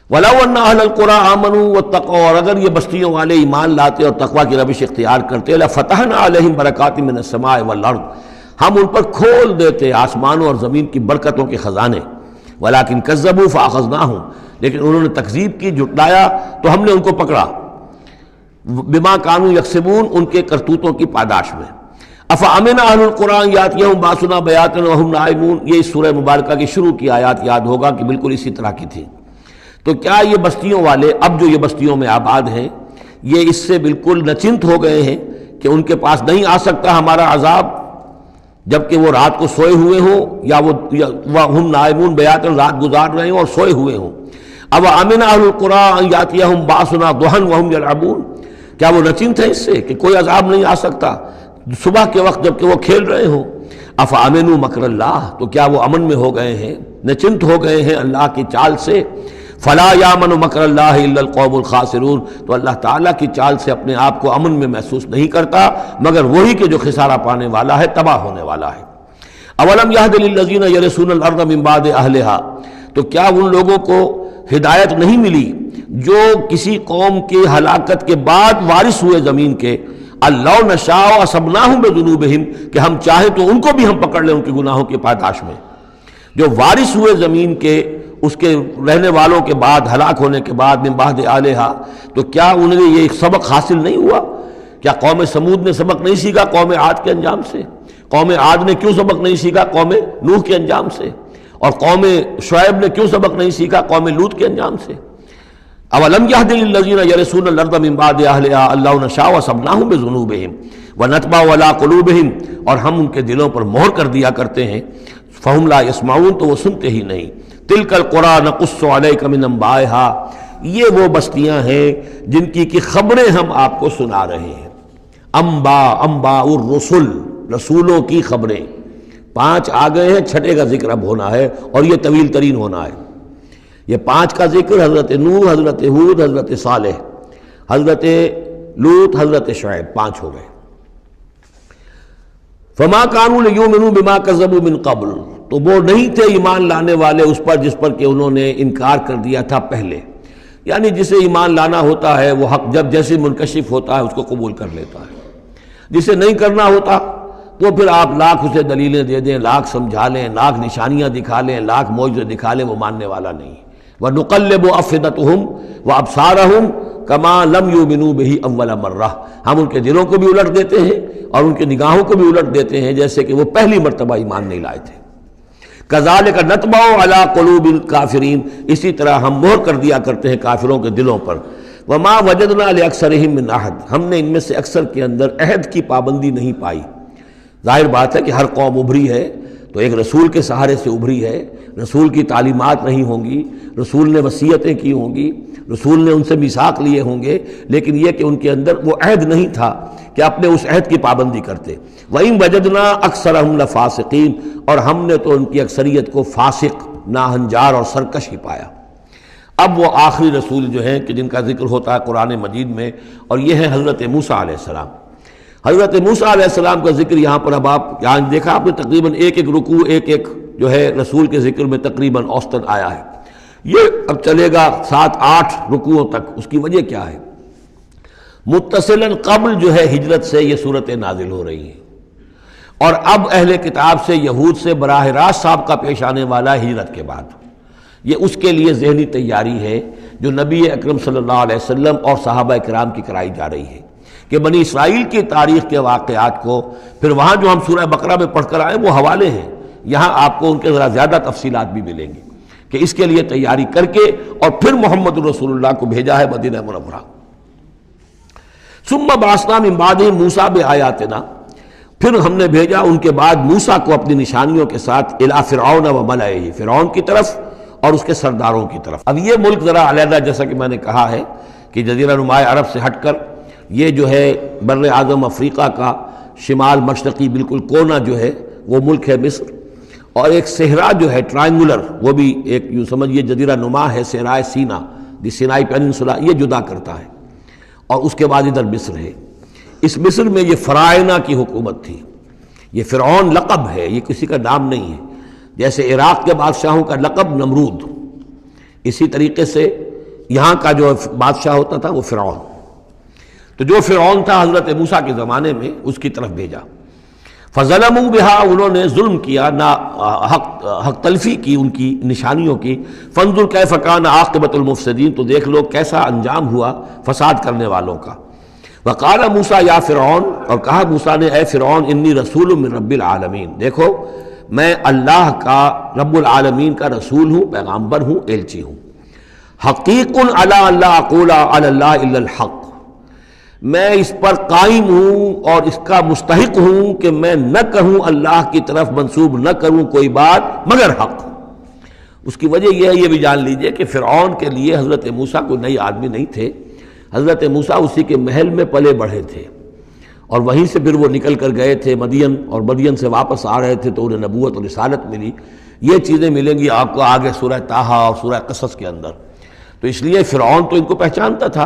S2: وَلَوْ أَنَّ أَهْلَ الْقُرَىٰ آمَنُوا وَاتَّقَوْا، اور اگر یہ بستیوں والے ایمان لاتے اور تقویٰ کی روش اختیار کرتے، لَفَتَحْنَا عَلَيْهِمْ بَرَكَاتٍ مِّنَ السَّمَاءِ وَالْأَرْضِ، ہم ان پر کھول دیتے آسمانوں اور زمین کی برکتوں کے خزانے۔ وَلَٰكِن كَذَّبُوا فَأَخَذْنَاهُمْ، لیکن انہوں نے تکذیب کی، جھٹلایا، تو ہم نے ان کو پکڑا۔ بِمَا كَانُوا يَكْسِبُونَ، ان کے کرتوتوں کی پاداش میں۔ أَفَأَمِنَ أَهْلُ الْقُرْآنِ يَأْتِيَهُم بَأْسُنَا بَيَاتًا وَهُمْ نَائِمُونَ، یہ اس سورہ مبارکہ کی شروع کی آیات یاد ہوگا کہ بالکل اسی طرح کی تھی۔ تو کیا یہ بستیوں والے، اب جو یہ بستیوں میں آباد ہیں، یہ اس سے بالکل نچنت ہو گئے ہیں کہ ان کے پاس نہیں آ سکتا ہمارا عذاب، جبکہ وہ رات کو سوئے ہوئے ہوں، یا وہ ہم نائمون بیاتن، رات گزار رہے ہوں اور سوئے ہوئے ہوں۔ اب امن اہل القریٰ ان یاتیہم باسنا ضحی وہم یلعبون، کیا وہ نچنت ہے اس سے کہ کوئی عذاب نہیں آ سکتا صبح کے وقت جبکہ وہ کھیل رہے ہوں؟ افامنوا مکر اللہ، تو کیا وہ امن میں ہو گئے ہیں، نچنت ہو گئے ہیں اللہ کی چال سے؟ فلا یامن مکر اللہ الا القوم الخاسرون، تو اللہ تعالیٰ کی چال سے اپنے آپ کو امن میں محسوس نہیں کرتا مگر وہی کہ جو خسارہ پانے والا ہے، تباہ ہونے والا ہے۔ اولم یہد للذین یرثون الارض من بعد اہلہا، تو کیا ان لوگوں کو ہدایت نہیں ملی جو کسی قوم کی ہلاکت کے بعد وارث ہوئے زمین کے؟ اللہ نشاء اصبناہم بذنوبہم، کہ ہم چاہیں تو ان کو بھی ہم پکڑ لیں ان کے گناہوں کی پاداش میں۔ جو وارث ہوئے زمین کے، اس کے رہنے والوں کے بعد، ہلاک ہونے کے بعد، من بعد اہلہا، تو کیا انہیں یہ سبق حاصل نہیں ہوا؟ کیا قوم سمود نے سبق نہیں سیکھا قوم عاد کے انجام سے؟ قوم عاد نے کیوں سبق نہیں سیکھا قوم نوح کے انجام سے؟ اور قوم شعیب نے کیوں سبق نہیں سیکھا قوم لوط کے انجام سے؟ اولم یہد للذین یرثون الارض من بعد اہلہا اللہ نشاء اصبناہم بذنوبہم ونطبع علی قلوبہم، اور ہم ان کے دلوں پر مہر کر دیا کرتے ہیں، فہم لا یسمعون، تو وہ سنتے ہی نہیں۔ تلک القریٰ نقص علیک من انبائہا، یہ وہ بستیاں ہیں جن کی خبریں ہم آپ کو سنا رہے ہیں۔ انباء الرسل، رسولوں کی خبریں 5 آ گئے ہیں، 6 کا ذکر اب ہونا ہے اور یہ طویل ترین ہونا ہے۔ یہ 5 کا ذکر حضرت نوح، حضرت ہود، حضرت صالح، حضرت لوط، حضرت شعیب، 5 ہو گئے۔ فما كانوا ليؤمنوا بما كذبوا من قبل، تو وہ نہیں تھے ایمان لانے والے اس پر جس پر کہ انہوں نے انکار کر دیا تھا پہلے، یعنی جسے ایمان لانا ہوتا ہے وہ حق جب جیسے منکشف ہوتا ہے اس کو قبول کر لیتا ہے، جسے نہیں کرنا ہوتا تو پھر آپ لاکھ اسے دلیلیں دے دیں، لاکھ سمجھا لیں، لاکھ نشانیاں دکھا لیں، لاکھ معجزے دکھا لیں، وہ ماننے والا نہیں۔ وَنُقَلِّبُ أَفْئِدَتَهُمْ وَأَبْصَارَهُمْ كَمَا لَمْ يُؤْمِنُوا بِهِ أَوَّلَ مَرَّةٍ، ہم ان کے دلوں کو بھی الٹ دیتے ہیں اور ان کی نگاہوں کو بھی الٹ دیتے ہیں جیسے کہ وہ پہلی مرتبہ ایمان نہیں لائے تھے۔ كَذَلِكَ نَطْبَعُ عَلَى قُلُوبِ الْكَافِرِينَ، اسی طرح ہم مہر کر دیا کرتے ہیں کافروں کے دلوں پر۔ وَمَا وَجَدْنَا لِأَكْثَرِهِم مِّنْ أَحَدٍ، ہم نے ان میں سے اکثر کے اندر عہد کی پابندی نہیں پائی۔ ظاہر بات ہے کہ ہر قوم ابھری ہے تو ایک رسول کے سہارے سے ابھری ہے، رسول کی تعلیمات نہیں ہوں گی، رسول نے وصیتیں کی ہوں گی، رسول نے ان سے میثاق لیے ہوں گے، لیکن یہ کہ ان کے اندر وہ عہد نہیں تھا کہ اپنے اس عہد کی پابندی کرتے۔ وَإِن وَجَدْنَا أَكْثَرَهُمْ لَفَاسِقِينَ، اور ہم نے تو ان کی اکثریت کو فاسق، ناہنجار اور سرکش ہی پایا۔ اب وہ آخری رسول جو ہیں کہ جن کا ذکر ہوتا ہے قرآن مجید میں، اور یہ ہے حضرت موسیٰ علیہ السلام۔ حضرت موسیٰ علیہ السلام کا ذکر یہاں پر اب آپ یہاں دیکھا آپ نے تقریباً ایک رکوع ایک جو ہے رسول کے ذکر میں تقریباً اوسطاً آیا ہے۔ یہ اب چلے گا 7-8 رکوعوں تک۔ اس کی وجہ کیا ہے؟ متصلاً قبل جو ہے ہجرت سے یہ صورتیں نازل ہو رہی ہیں، اور اب اہل کتاب سے، یہود سے براہ راست سابقہ پیش آنے والا ہے ہجرت کے بعد۔ یہ اس کے لیے ذہنی تیاری ہے جو نبی اکرم صلی اللہ علیہ وسلم اور صحابہ کرام کی کرائی جا رہی ہے کہ بنی اسرائیل کی تاریخ کے واقعات کو پھر وہاں جو ہم سورہ بقرہ میں پڑھ کر آئے وہ حوالے ہیں، یہاں آپ کو ان کے ذرا زیادہ تفصیلات بھی ملیں گی کہ اس کے لیے تیاری کر کے اور پھر محمد رسول اللہ کو بھیجا ہے مدینہ منورہ۔ ثم بعثنا من بعدہ موسیٰ بآیاتنا، پھر ہم نے بھیجا ان کے بعد موسیٰ کو اپنی نشانیوں کے ساتھ الی فرعون وملئہ، فرعون کی طرف اور اس کے سرداروں کی طرف۔ اب یہ ملک ذرا علیحدہ، جیسا کہ میں نے کہا ہے کہ جزیرہ نماء عرب سے ہٹ کر یہ جو ہے بر اعظم افریقہ کا شمال مشرقی بالکل کونا جو ہے وہ ملک ہے مصر، اور ایک صحرا جو ہے ٹرائنگولر، وہ بھی ایک یوں سمجھیے جزیرہ نما ہے، صحرائے سینا، دی سینائی پیننسولا، یہ جدا کرتا ہے، اور اس کے بعد ادھر مصر ہے۔ اس مصر میں یہ فرائنہ کی حکومت تھی۔ یہ فرعون لقب ہے، یہ کسی کا نام نہیں ہے، جیسے عراق کے بادشاہوں کا لقب نمرود، اسی طریقے سے یہاں کا جو بادشاہ ہوتا تھا وہ فرعون۔ تو جو فرعون تھا حضرت موسیٰ کے زمانے میں اس کی طرف بھیجا۔ فظلموا بہا، انہوں نے ظلم کیا، حق تلفی کی ان کی نشانیوں کی۔ فانظر کیف کان عاقبۃ المفسدین، تو دیکھ لو کیسا انجام ہوا فساد کرنے والوں کا۔ وقال موسیٰ یا فرعون، اور کہا موسیٰ نے اے فرعون انی رسول من رب العالمین، دیکھو میں اللہ کا رب العالمین کا رسول ہوں، پیغامبر ہوں، ایلچی ہوں۔ حقیق علی اللہ اقول علی اللہ الا الحق، میں اس پر قائم ہوں اور اس کا مستحق ہوں کہ میں نہ کہوں اللہ کی طرف منسوب نہ کروں کوئی بات مگر حق۔ اس کی وجہ یہ ہے، یہ بھی جان لیجئے کہ فرعون کے لیے حضرت موسیٰ کوئی نئی آدمی نہیں تھے، حضرت موسیٰ اسی کے محل میں پلے بڑھے تھے، اور وہیں سے پھر وہ نکل کر گئے تھے مدین، اور مدین سے واپس آ رہے تھے تو انہیں نبوت اور رسالت ملی۔ یہ چیزیں ملیں گی آپ کو آگے سورہ طٰہٰ اور سورہ قصص کے اندر۔ تو اس لیے فرعون تو ان کو پہچانتا تھا،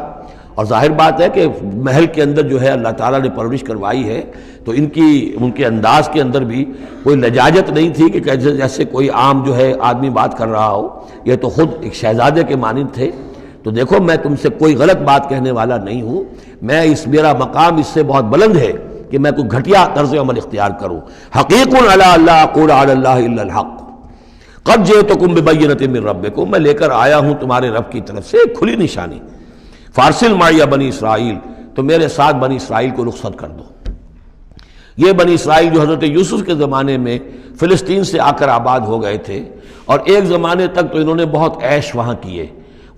S2: اور ظاہر بات ہے کہ محل کے اندر جو ہے اللہ تعالیٰ نے پرورش کروائی ہے، تو ان کے انداز کے اندر بھی کوئی لجاجت نہیں تھی کہ جیسے کوئی عام جو ہے آدمی بات کر رہا ہو، یہ تو خود ایک شہزادے کے مانند تھے۔ تو دیکھو میں تم سے کوئی غلط بات کہنے والا نہیں ہوں، میرا مقام اس سے بہت بلند ہے کہ میں کوئی گھٹیا طرز عمل اختیار کروں۔ حقیق علی اللہ اقول علی اللہ الا الحق قد جئتکم ببینۃ من ربکم، میں لے کر آیا ہوں تمہارے رب کی طرف سے ایک کھلی نشانی۔ فارسل معی بنی اسرائیل، تو میرے ساتھ بنی اسرائیل کو رخصت کر دو۔ یہ بنی اسرائیل جو حضرت یوسف کے زمانے میں فلسطین سے آ کر آباد ہو گئے تھے، اور ایک زمانے تک تو انہوں نے بہت عیش وہاں کیے۔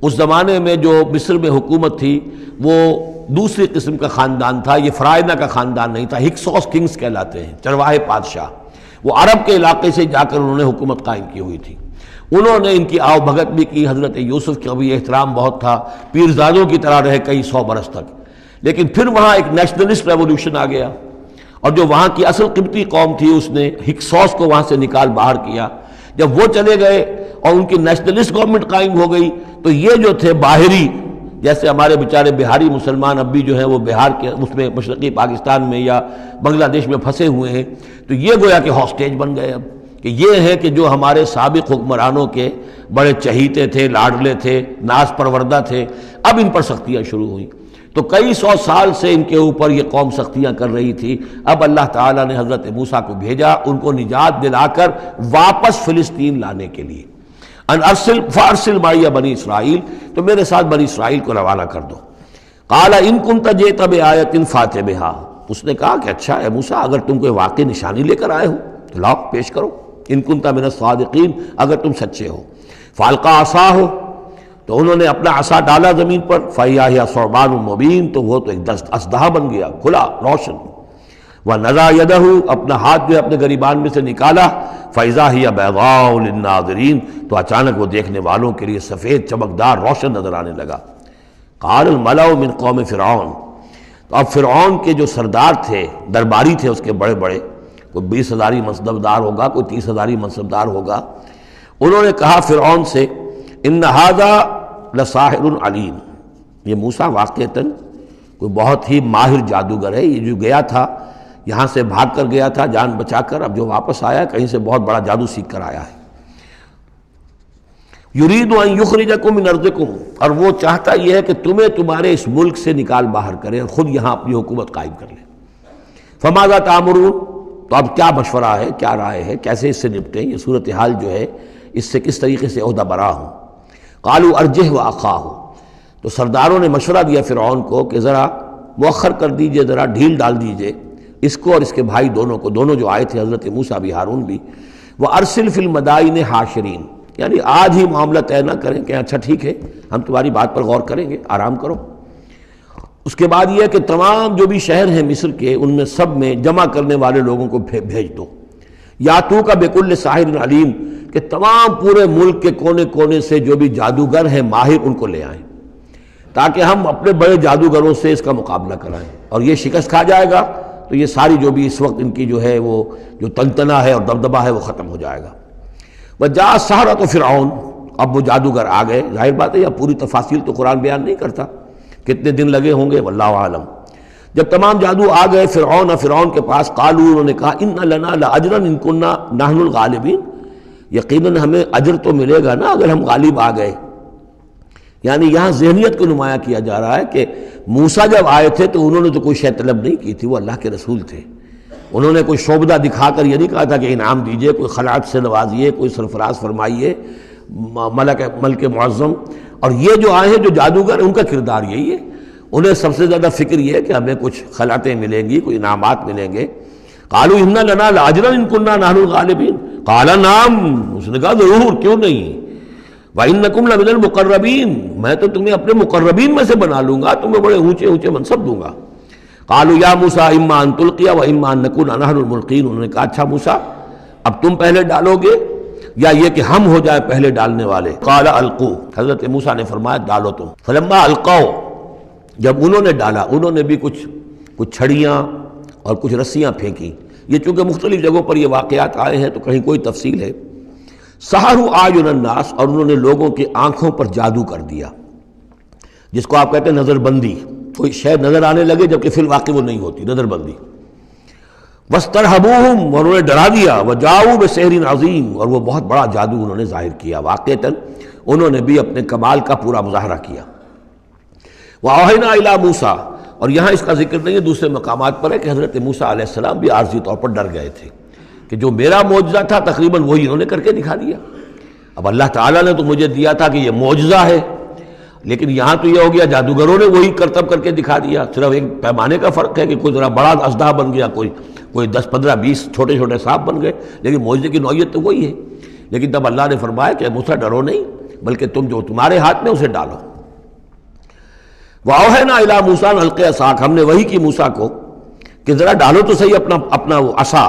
S2: اس زمانے میں جو مصر میں حکومت تھی وہ دوسری قسم کا خاندان تھا، یہ فرائنہ کا خاندان نہیں تھا، ہکسوس کنگز کہلاتے ہیں، چرواہے بادشاہ۔ وہ عرب کے علاقے سے جا کر انہوں نے حکومت قائم کی ہوئی تھی۔ انہوں نے ان کی آؤ بھگت بھی کی، حضرت یوسف کا بھی احترام بہت تھا، پیرزادوں کی طرح رہے کئی 100 برس تک. لیکن پھر وہاں ایک نیشنلسٹ ریولوشن آ گیا، اور جو وہاں کی اصل قبطی قوم تھی اس نے ہکسوس کو وہاں سے نکال باہر کیا. جب وہ چلے گئے اور ان کی نیشنلسٹ گورنمنٹ قائم ہو گئی تو یہ جو تھے باہری، جیسے ہمارے بیچارے بہاری مسلمان اب بھی جو ہیں وہ بہار کے اس میں مشرقی پاکستان میں یا بنگلہ دیش میں پھنسے ہوئے ہیں، تو یہ گویا کہ ہاسٹیج بن گئے اب، کہ یہ ہے کہ جو ہمارے سابق حکمرانوں کے بڑے چہیتے تھے، لاڈلے تھے، ناز پروردہ تھے، اب ان پر سختیاں شروع ہوئیں. تو کئی 100 سال سے ان کے اوپر یہ قوم سختیاں کر رہی تھی. اب اللہ تعالیٰ نے حضرت موسیٰ کو بھیجا ان کو نجات دلا کر واپس فلسطین لانے کے لیے. ان ارسل فارسل معی بنی اسرائیل، تو میرے ساتھ بنی اسرائیل کو روانہ کر دو. قال ان کنت جئت بآیۃ فأت بہا، اس نے کہا کہ اچھا ہے موسیٰ، اگر تم کوئی واقعی نشانی لے کر آئے ہو تو لاؤ پیش کرو، ان کنت من الصادقین، اگر تم سچے ہو. فالقى عصاہ، تو انہوں نے اپنا عصا ڈالا زمین پر، فإذا هي ثعبان مبین، تو وہ تو ایک اسدحہ بن گیا کھلا روشن. وَنَزَعَ يَدَهُ، اپنا ہاتھ جو ہے اپنے گریبان میں سے نکالا، فإذا هي بيضاء للناظرین، تو اچانک وہ دیکھنے والوں کے لیے سفید چمکدار روشن نظر آنے لگا. قال الملأ من قوم فرعون، تو اب فرعون کے جو سردار تھے، درباری تھے اس کے بڑے بڑے، کوئی 20,000 منصبدار ہوگا، کوئی 30,000 منصبدار ہوگا، انہوں نے کہا فرعون سے ان ھذا لساحر علیم، یہ موسیٰ واقعتاً کوئی بہت ہی ماہر جادوگر ہے. یہ جو گیا تھا یہاں سے بھاگ کر گیا تھا جان بچا کر، اب جو واپس آیا کہیں سے بہت بڑا جادو سیکھ کر آیا ہے. یرید ان یخرجکم من ارضکم، اور وہ چاہتا یہ ہے کہ تمہیں تمہارے اس ملک سے نکال باہر کرے اور خود یہاں اپنی حکومت قائم کر لے. فماذا تأمرون، تو اب کیا مشورہ ہے، کیا رائے ہے، کیسے اس سے نپٹیں، یہ صورتحال جو ہے اس سے کس طریقے سے عہدہ برا ہوں. قالوا ارجہ واخاہ، تو سرداروں نے مشورہ دیا فرعون کو کہ ذرا مؤخر کر دیجئے، ذرا ڈھیل ڈال دیجئے اس کو اور اس کے بھائی دونوں کو، دونوں جو آئے تھے حضرت موسیٰ بھی ہارون بھی. وارسل فی المدائن حاشرین، یعنی آج ہی معاملہ طے نہ کریں کہ اچھا ٹھیک ہے ہم تمہاری بات پر غور کریں گے، آرام کرو. اس کے بعد یہ ہے کہ تمام جو بھی شہر ہیں مصر کے ان میں سب میں جمع کرنے والے لوگوں کو بھیج دو. یاتوک بکل ساحر علیم، کہ تمام پورے ملک کے کونے کونے سے جو بھی جادوگر ہیں ماہر ان کو لے آئیں، تاکہ ہم اپنے بڑے جادوگروں سے اس کا مقابلہ کرائیں، اور یہ شکست کھا جائے گا تو یہ ساری جو بھی اس وقت ان کی جو ہے وہ جو تنتنا ہے اور دبدبہ ہے وہ ختم ہو جائے گا. وجاء السحرۃ فرعون، اب وہ جادوگر آ گئے. ظاہر بات ہے یا پوری تفاصیل تو قرآن بیان نہیں کرتا، کتنے دن لگے ہوں گے واللہ عالم. جب تمام جادو آ گئے فرعون کے پاس، قالوا، انہوں نے کہا ان لنا لاجرا ان كنا نحن الغالبین، یقیناً ہمیں اجر تو ملے گا نا اگر ہم غالب آ گئے. یعنی یہاں ذہنیت کو نمایاں کیا جا رہا ہے کہ موسیٰ جب آئے تھے تو انہوں نے تو کوئی شے طلب نہیں کی تھی، وہ اللہ کے رسول تھے. انہوں نے کوئی شعبدہ دکھا کر یہ نہیں کہا تھا کہ انعام دیجئے، کوئی خلعت سے نوازیے، کوئی سرفراز فرمائیے، ملک معظم. اور یہ جو آئے ہیں جو جادوگر ان کا کردار یہی ہے، انہیں سب سے زیادہ فکر یہ ہے کہ ہمیں کچھ خلعتیں ملیں گی، کوئی انعامات ملیں گے. قالوا ان لنا لاجرا ان كنا نحن الغالبین، قال نعم، اس نے کہا ضرور، کیوں نہیں. وَإِنَّكُمْ لَمِنَ الْمُقَرَّبِينَ، میں تو تمہیں اپنے مقربین میں سے بنا لوں گا، تمہیں بڑے اونچے اونچے منصب دوں گا. قالوا یا موسیٰ اما ان تلقی و اما ان نکون نحن الملقین، انہوں نے کہا اچھا موسیٰ اب تم پہلے ڈالو گے یا یہ کہ ہم ہو جائے پہلے ڈالنے والے. قال القوا، حضرت موسیٰ نے فرمایا ڈالو تم. فلما القوا، جب انہوں نے ڈالا، انہوں نے بھی کچھ چھڑیاں اور کچھ رسیاں پھینکی. یہ چونکہ مختلف جگہوں پر یہ واقعات آئے ہیں تو کہیں کوئی تفصیل ہے. سحروا اعین الناس، اور انہوں نے لوگوں کی آنکھوں پر جادو کر دیا، جس کو آپ کہتے ہیں نظر بندی. کوئی شے نظر آنے لگے جبکہ فی الواقع وہ نہیں ہوتی، نظر بندی. واسترہبوہم، اور انہوں نے ڈرا دیا. وجاؤوا بسحر عظیم، اور وہ بہت بڑا جادو انہوں نے ظاہر کیا. واقعتاً انہوں نے بھی اپنے کمال کا پورا مظاہرہ کیا. وَأَوْحَيْنَا إِلَىٰ مُوسَىٰ، اور یہاں اس کا ذکر نہیں ہے، دوسرے مقامات پر ہے کہ حضرت موسیٰ علیہ السلام بھی عارضی طور پر ڈر گئے تھے کہ جو میرا معجزہ تھا تقریباً وہی انہوں نے کر کے دکھا دیا. اب اللہ تعالیٰ نے تو مجھے دیا تھا کہ یہ معجزہ ہے، لیکن یہاں تو یہ ہو گیا جادوگروں نے وہی کرتب کر کے دکھا دیا. صرف ایک پیمانے کا فرق ہے کہ کوئی ذرا بڑا اژدہا بن گیا، کوئی 10 15 20 چھوٹے چھوٹے سانپ بن گئے، لیکن معجزے کی نوعیت تو وہی ہے. لیکن تب اللہ نے فرمایا کہ موسیٰ ڈرو نہیں، بلکہ تم جو تمہارے ہاتھ میں اسے ڈالو. وَأَوْحَيْنَا إِلَىٰ مُوسَىٰ أَنْ أَلْقِ عَصَاكَ، ہم نے وہی کی موسیٰ کو کہ ذرا ڈالو تو صحیح اپنا وہ عصا.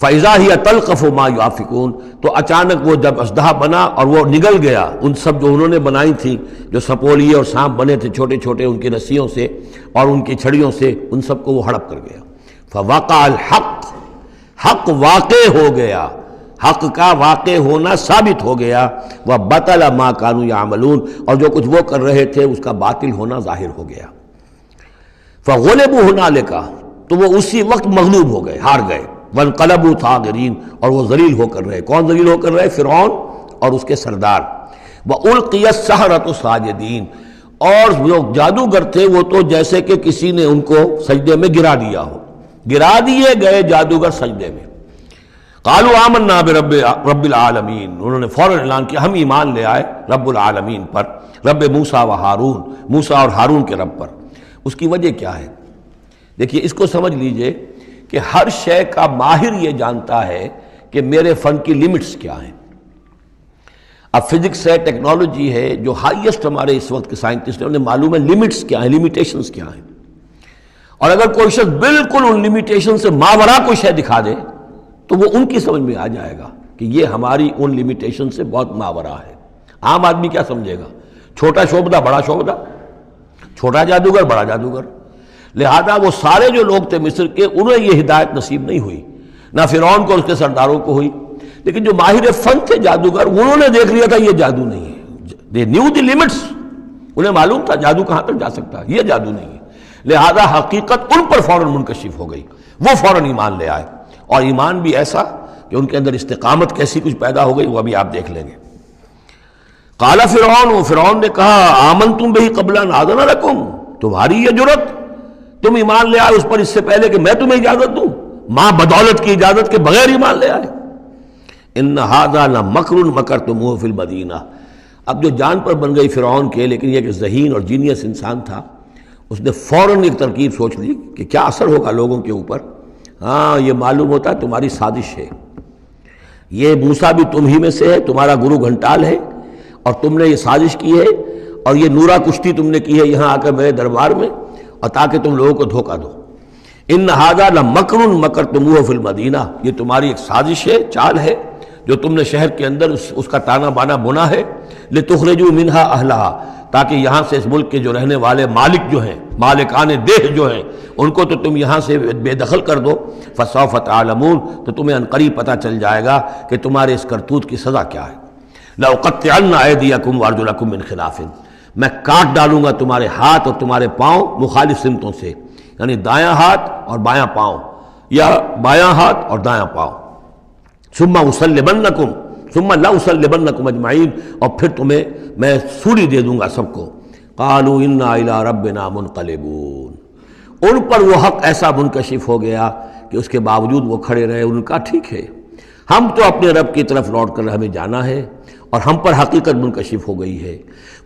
S2: فَإِذَا هِيَ تَلْقَفُ مَا يُأْفِكُونَ، تو اچانک وہ جب اژدہا بنا اور وہ نگل گیا ان سب جو انہوں نے بنائی تھی، جو سپولیے اور سانپ بنے تھے چھوٹے چھوٹے ان کی رسیوں سے اور ان کی چھڑیوں سے، ان سب کو وہ ہڑپ کر گیا۔ فَوَقَعَ الْحَقُّ، حق واقع ہو گیا، حق کا واقع ہونا ثابت ہو گیا۔ وَبَطَلَ مَا كَانُوا يَعْمَلُونَ، اور جو کچھ وہ کر رہے تھے اس کا باطل ہونا ظاہر ہو گیا۔ فَغُلِبُوا هُنَالِكَ، تو وہ اسی وقت مغلوب ہو گئے، ہار گئے۔ وَانْقَلَبُوا صَاغِرِينَ، اور وہ ذلیل ہو کر رہے۔ کون ذلیل ہو کر رہے؟ فرعون اور اس کے سردار۔ وَأُلْقِيَ السَّحَرَةُ سَاجِدِينَ، اور جو جادوگر تھے وہ تو جیسے کہ کسی نے ان کو سجدے میں گرا دیا ہو، گرا دیے گئے جادوگر سجدے میں۔ قالوا آمنا برب العالمین، انہوں نے فوراً اعلان کیا ہم ایمان لے آئے رب العالمین پر، رب موسیٰ و ہارون، موسیٰ اور ہارون کے رب پر۔ اس کی وجہ کیا ہے؟ دیکھیے اس کو سمجھ لیجئے کہ ہر شے کا ماہر یہ جانتا ہے کہ میرے فن کی لیمٹس کیا ہیں۔ اب فزکس ہے، ٹیکنالوجی ہے، جو ہائیسٹ ہمارے اس وقت کے سائنٹسٹ ہیں، انہیں معلوم ہے لیمٹس کیا ہیں، لیمیٹیشنز کیا ہیں، اور اگر کوئی شخص بالکل ان لیمیٹیشن سے ماورا کوئی شے دکھا دے تو وہ ان کی سمجھ میں آ جائے گا کہ یہ ہماری ان لیمیٹیشن سے بہت ماورا ہے۔ عام آدمی کیا سمجھے گا؟ چھوٹا شعبدہ بڑا شعبدہ، چھوٹا جادوگر بڑا جادوگر۔ لہذا وہ سارے جو لوگ تھے مصر کے، انہیں یہ ہدایت نصیب نہیں ہوئی، نہ فرعون کو اور اس کے سرداروں کو ہوئی، لیکن جو ماہر فن تھے جادوگر، انہوں نے دیکھ لیا تھا یہ جادو نہیں ہے، they knew the limits، انہیں معلوم تھا جادو کہاں تک جا سکتا ہے، یہ جادو نہیں ہے۔ لہذا حقیقت ان پر فوراً منکشف ہو گئی، وہ فوراً ایمان لے آئے، اور ایمان بھی ایسا کہ ان کے اندر استقامت کیسی کچھ پیدا ہو گئی وہ ابھی آپ دیکھ لیں گے۔ قال فرعون، فرعون نے کہا آمنتم بہ قبل ان آذن لکم، تمہاری یہ جرت، تم ایمان لے آئے اس پر اس سے پہلے کہ میں تمہیں اجازت دوں، ماں بدولت کی اجازت کے بغیر ایمان لے آئے۔ ان ھذا لمکر مکرتموہ فی المدینہ، اب جو جان پر بن گئی فرعون کے، لیکن یہ کہ ذہین اور جینیس انسان تھا، اس نے فوراً ایک ترکیب سوچ لی کہ کیا اثر ہوگا لوگوں کے اوپر۔ ہاں یہ معلوم ہوتا ہے تمہاری سازش ہے، یہ موسیٰ بھی تم ہی میں سے ہے، تمہارا گرو گھنٹال ہے، اور تم نے یہ سازش کی ہے، اور یہ نورا کشتی تم نے کی ہے یہاں آ کر میرے دربار میں، اور تاکہ تم لوگوں کو دھوکہ دو۔ ان ھذا لمکر مکرتموہ فی المدینہ، یہ تمہاری ایک سازش ہے، چال ہے جو تم نے شہر کے اندر اس کا تانا بانا بنا ہے، لتخرجوا منہا اہلہا، تاکہ یہاں سے اس ملک کے جو رہنے والے مالک جو ہیں، مالکان دیہ جو ہیں، ان کو تو تم یہاں سے بے دخل کر دو۔ فسوف تعلمون، تو تمہیں عنقریب پتہ چل جائے گا کہ تمہارے اس کرتوت کی سزا کیا ہے۔ لأقطعن ایدیکم وارجلکم من خلاف، میں کاٹ ڈالوں گا تمہارے ہاتھ اور تمہارے پاؤں مخالف سمتوں سے، یعنی دایاں ہاتھ اور بایاں پاؤں، یا بایاں ہاتھ اور دایاں پاؤں۔ ثم اسلبنکم، ثم لاسلبنکم اجمعین، اور پھر تمہیں میں سولی دے دوں گا سب کو۔ قالوا انا الی ربنا منقلبون، ان پر وہ حق ایسا منکشف ہو گیا کہ اس کے باوجود وہ کھڑے رہے، ان کا ٹھیک ہے، ہم تو اپنے رب کی طرف لوٹ کر ہمیں جانا ہے، اور ہم پر حقیقت منکشف ہو گئی ہے۔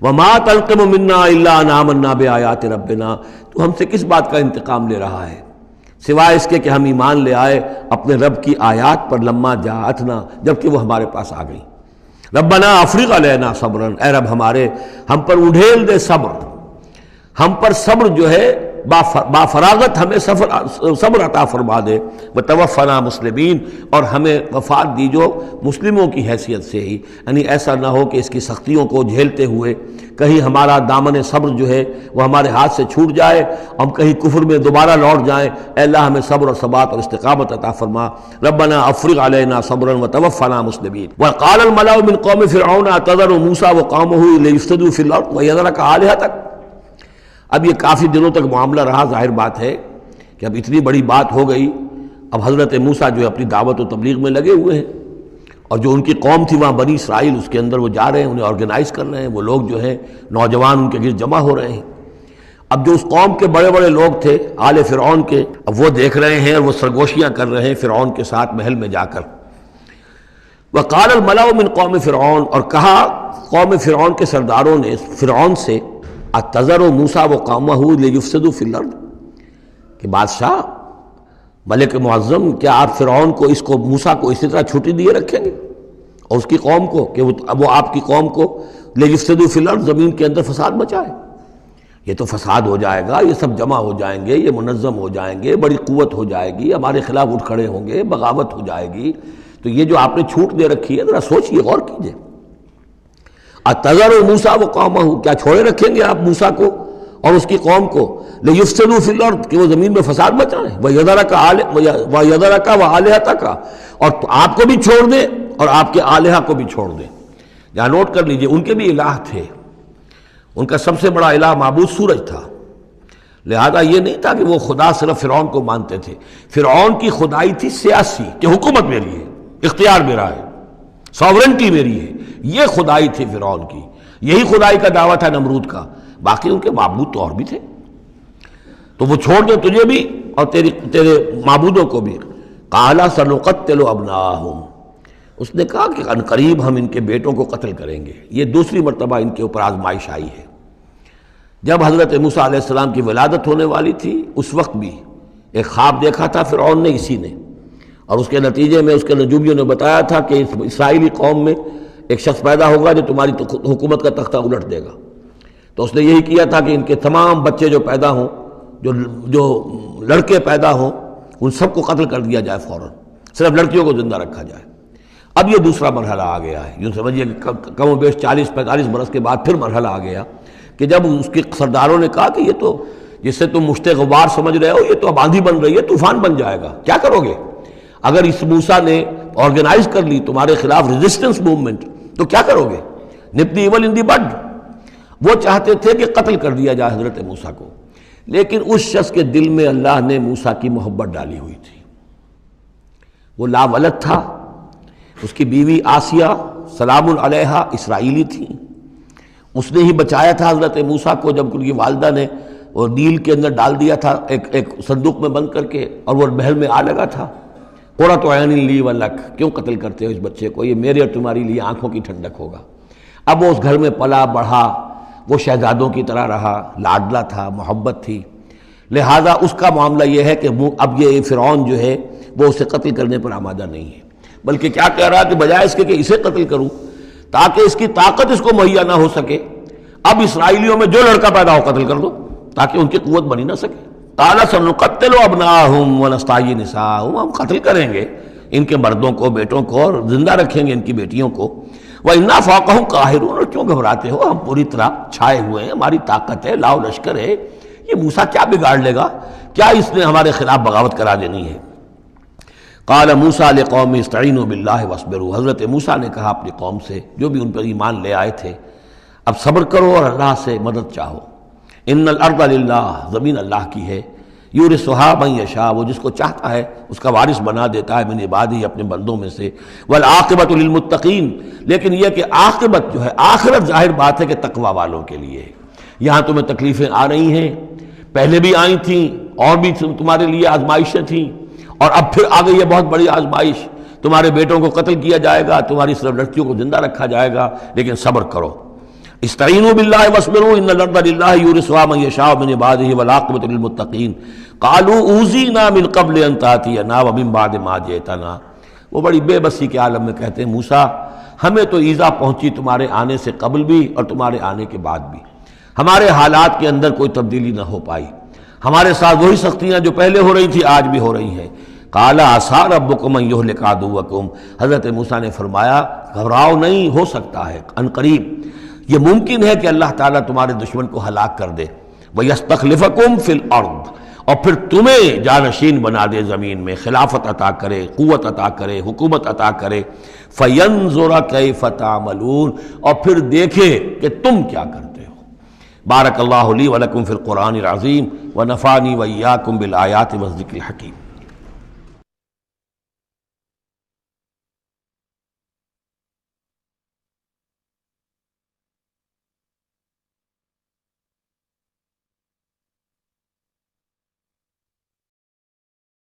S2: وما تنقم منا الا ان آمنا بآیات ربنا، تو ہم سے کس بات کا انتقام لے رہا ہے سوائے اس کے کہ ہم ایمان لے آئے اپنے رب کی آیات پر، لما جاءتنا، جبکہ وہ ہمارے پاس آ گئی۔ ربنا افرغ علینا صبرا، اے رب ہمارے ہم پر اڈھیل دے صبر، ہم پر صبر جو ہے با فراغت ہمیں صبر عطا فرما دے، وتوفنا مسلمین، اور ہمیں وفات دیجو مسلموں کی حیثیت سے ہی، یعنی ایسا نہ ہو کہ اس کی سختیوں کو جھیلتے ہوئے کہیں ہمارا دامن صبر جو ہے وہ ہمارے ہاتھ سے چھوٹ جائے، ہم کہیں کفر میں دوبارہ لوٹ جائیں۔ اے اللہ ہمیں صبر اور ثبات اور استقامت عطا فرما۔ ربنا افرغ علینا صبرا وتوفنا مسلمین۔ وقال الملأ من قوم فرعون اتذر موسیٰ وقومه ليفسدوا في الارض ويذرك آلهتك، اب یہ کافی دنوں تک معاملہ رہا، ظاہر بات ہے کہ اب اتنی بڑی بات ہو گئی، اب حضرت موسیٰ جو ہے اپنی دعوت و تبلیغ میں لگے ہوئے ہیں، اور جو ان کی قوم تھی وہاں بنی اسرائیل، اس کے اندر وہ جا رہے ہیں، انہیں آرگنائز کر رہے ہیں، وہ لوگ جو ہیں نوجوان ان کے گرد جمع ہو رہے ہیں۔ اب جو اس قوم کے بڑے بڑے لوگ تھے آل فرعون کے، اب وہ دیکھ رہے ہیں اور وہ سرگوشیاں کر رہے ہیں فرعون کے ساتھ محل میں جا کر۔ وقال الملأ من قوم فرعون، اور کہا قوم فرعون کے سرداروں نے فرعون سے، اتذر موسیٰ وقومہ لیفسدوا فی الارض، کہ بادشاہ ملک معظم کیا آپ فرعون کو، اس کو موسیٰ کو اسی طرح چھٹی دیے رکھیں گے، اور اس کی قوم کو کہ وہ آپ کی قوم کو لیفسدوا فی الارض، زمین کے اندر فساد مچائے؟ یہ تو فساد ہو جائے گا، یہ سب جمع ہو جائیں گے، یہ منظم ہو جائیں گے، بڑی قوت ہو جائے گی، ہمارے خلاف اٹھ کھڑے ہوں گے، بغاوت ہو جائے گی۔ تو یہ جو آپ نے چھوٹ دے رکھی ہے ذرا سوچئے، غور کیجئے۔ اتذر موسیٰ وقومہ، کیا چھوڑے رکھیں گے آپ موسیٰ کو اور اس کی قوم کو، لیفسدوا فی الارض، کہ وہ زمین میں فساد مچائیں، ویذرک وآلہتک، اور آپ کو بھی چھوڑ دیں اور آپ کے آلہہ کو بھی چھوڑ دیں۔ یہاں نوٹ کر لیجئے، ان کے بھی الہ تھے، ان کا سب سے بڑا الہ معبود سورج تھا، لہذا یہ نہیں تھا کہ وہ خدا صرف فرعون کو مانتے تھے۔ فرعون کی خدائی تھی سیاسی، کہ حکومت میری ہے، اختیار میرا ہے، ساورنٹی میری ہے، یہ خدائی تھی فرعون کی، یہی خدائی کا دعویٰ تھا نمرود کا۔ باقی ان کے معبود تو اور بھی تھے، تو وہ چھوڑ دیں تجھے بھی اور تیرے معبودوں کو بھی۔ قال سنقتل ابناءہم، اس نے کہا کہ ان قریب ہم ان کے بیٹوں کو قتل کریں گے۔ یہ دوسری مرتبہ ان کے اوپر آزمائش آئی ہے۔ جب حضرت موسیٰ علیہ السلام کی ولادت ہونے والی تھی اس وقت بھی ایک خواب دیکھا تھا فرعون نے، اسی نے، اور اس کے نتیجے میں اس کے نجومیوں نے بتایا تھا کہ اسرائیلی قوم میں ایک شخص پیدا ہوگا جو تمہاری حکومت کا تختہ الٹ دے گا۔ تو اس نے یہی کیا تھا کہ ان کے تمام بچے جو پیدا ہوں، جو لڑکے پیدا ہوں، ان سب کو قتل کر دیا جائے فوراً، صرف لڑکیوں کو زندہ رکھا جائے۔ اب یہ دوسرا مرحلہ آ گیا ہے، یوں سمجھیے کہ کم و بیش 40-45 برس کے بعد پھر مرحلہ آ گیا کہ جب اس کے سرداروں نے کہا کہ یہ تو جس سے تم مشت غبار سمجھ رہے ہو، یہ تو اب آندھی بن رہی ہے، طوفان بن جائے گا، کیا کرو گے؟ اگر اس موسیٰ نے آرگنائز کر لی تمہارے خلاف ریزسٹنس موومنٹ تو کیا کرو گے؟ نپ دی ایول ان دی بڈ۔ وہ چاہتے تھے کہ قتل کر دیا جائے حضرت موسیٰ کو، لیکن اس شخص کے دل میں اللہ نے موسیٰ کی محبت ڈالی ہوئی تھی۔ وہ لا ولد تھا، اس کی بیوی آسیہ سلام علیہا اسرائیلی تھی، اس نے ہی بچایا تھا حضرت موسیٰ کو جب ان کی والدہ نے وہ نیل کے اندر ڈال دیا تھا ایک صندوق میں بند کر کے، اور وہ محل میں آ لگا تھا۔ قرۃ عین لی ولک، کیوں قتل کرتے ہو اس بچے کو، یہ میرے اور تمہاری لیے آنکھوں کی ٹھنڈک ہوگا۔ اب وہ اس گھر میں پلا بڑھا، وہ شہزادوں کی طرح رہا، لاڈلا تھا، محبت تھی، لہذا اس کا معاملہ یہ ہے کہ اب یہ فرعون جو ہے وہ اسے قتل کرنے پر آمادہ نہیں ہے، بلکہ کیا کہہ رہا ہے کہ بجائے اس کے کہ اسے قتل کروں تاکہ اس کی طاقت اس کو مہیا نہ ہو سکے، اب اسرائیلیوں میں جو لڑکا پیدا ہو قتل کر دو تاکہ ان کی قوت بنی نہ سکے۔ قال سنقتل ابناءہم ونستحیی نساءہم، ہم قتل کریں گے ان کے مردوں کو، بیٹوں کو، اور زندہ رکھیں گے ان کی بیٹیوں کو۔ وَإِنَّا فَوْقَهُمْ قَاهِرُونَ، اور کیوں گھبراتے ہو، ہم پوری طرح چھائے ہوئے ہیں، ہماری طاقت ہے، لاؤ لشکر ہے، یہ موسیٰ کیا بگاڑ لے گا، کیا اس نے ہمارے خلاف بغاوت کرا دینی ہے۔ قال موسیٰ لقومہ استعینوا باللہ واصبروا، حضرت موسیٰ نے کہا اپنی قوم سے جو بھی ان پر ایمان لے آئے تھے، اب صبر کرو اور اللہ سے مدد چاہو۔ ان الارض للہ، زمین اللہ کی ہے، یورثھا من یشاء، وہ جس کو چاہتا ہے اس کا وارث بنا دیتا ہے، من عبادہ، اپنے بندوں میں سے، والعاقبۃ للمتقین، لیکن یہ کہ عاقبت جو ہے، آخرت ظاہر بات ہے کہ تقوی والوں کے لیے ہے۔ یہاں تمہیں تکلیفیں آ رہی ہیں، پہلے بھی آئی تھیں اور بھی تمہارے لیے آزمائشیں تھیں، اور اب پھر آ گئی ہے بہت بڑی آزمائش، تمہارے بیٹوں کو قتل کیا جائے گا، تمہاری صرف لڑکیوں کو زندہ رکھا جائے گا، لیکن صبر کرو۔ استعینوا باللہ واصبروا ان الارض للہ یورثھا من یشاء من عبادہ والعاقبۃ للمتقین قالوا اوذینا من قبل ان تأتینا ومن بعد ما جئتنا، وہ بڑی بے بسی کے عالم میں کہتے ہیں موسیٰ ہمیں تو ایذا پہنچی تمہارے آنے سے قبل بھی اور تمہارے آنے کے بعد بھی، ہمارے حالات کے اندر کوئی تبدیلی نہ ہو پائی، ہمارے ساتھ وہی سختیاں جو پہلے ہو رہی تھی آج بھی ہو رہی ہیں۔ قال عسیٰ ربکم ان یہلک عدوکم، حضرت موسیٰ نے فرمایا گھبراؤ نہیں، ہو سکتا ہے عن قریب یہ ممکن ہے کہ اللہ تعالیٰ تمہارے دشمن کو ہلاک کر دے، وَيَسْتَخْلِفَكُمْ فِي الْأَرْضِ، اور پھر تمہیں جانشین بنا دے زمین میں، خلافت عطا کرے، قوت عطا کرے، حکومت عطا کرے، فَيَنْظُرَ كَيْفَ تَعْمَلُونَ، اور پھر دیکھے کہ تم کیا کرتے ہو۔ بارک اللہ لی ولکم فی القرآن العظیم ونفعنی وإیاکم بالآیات والذکر الحکیم۔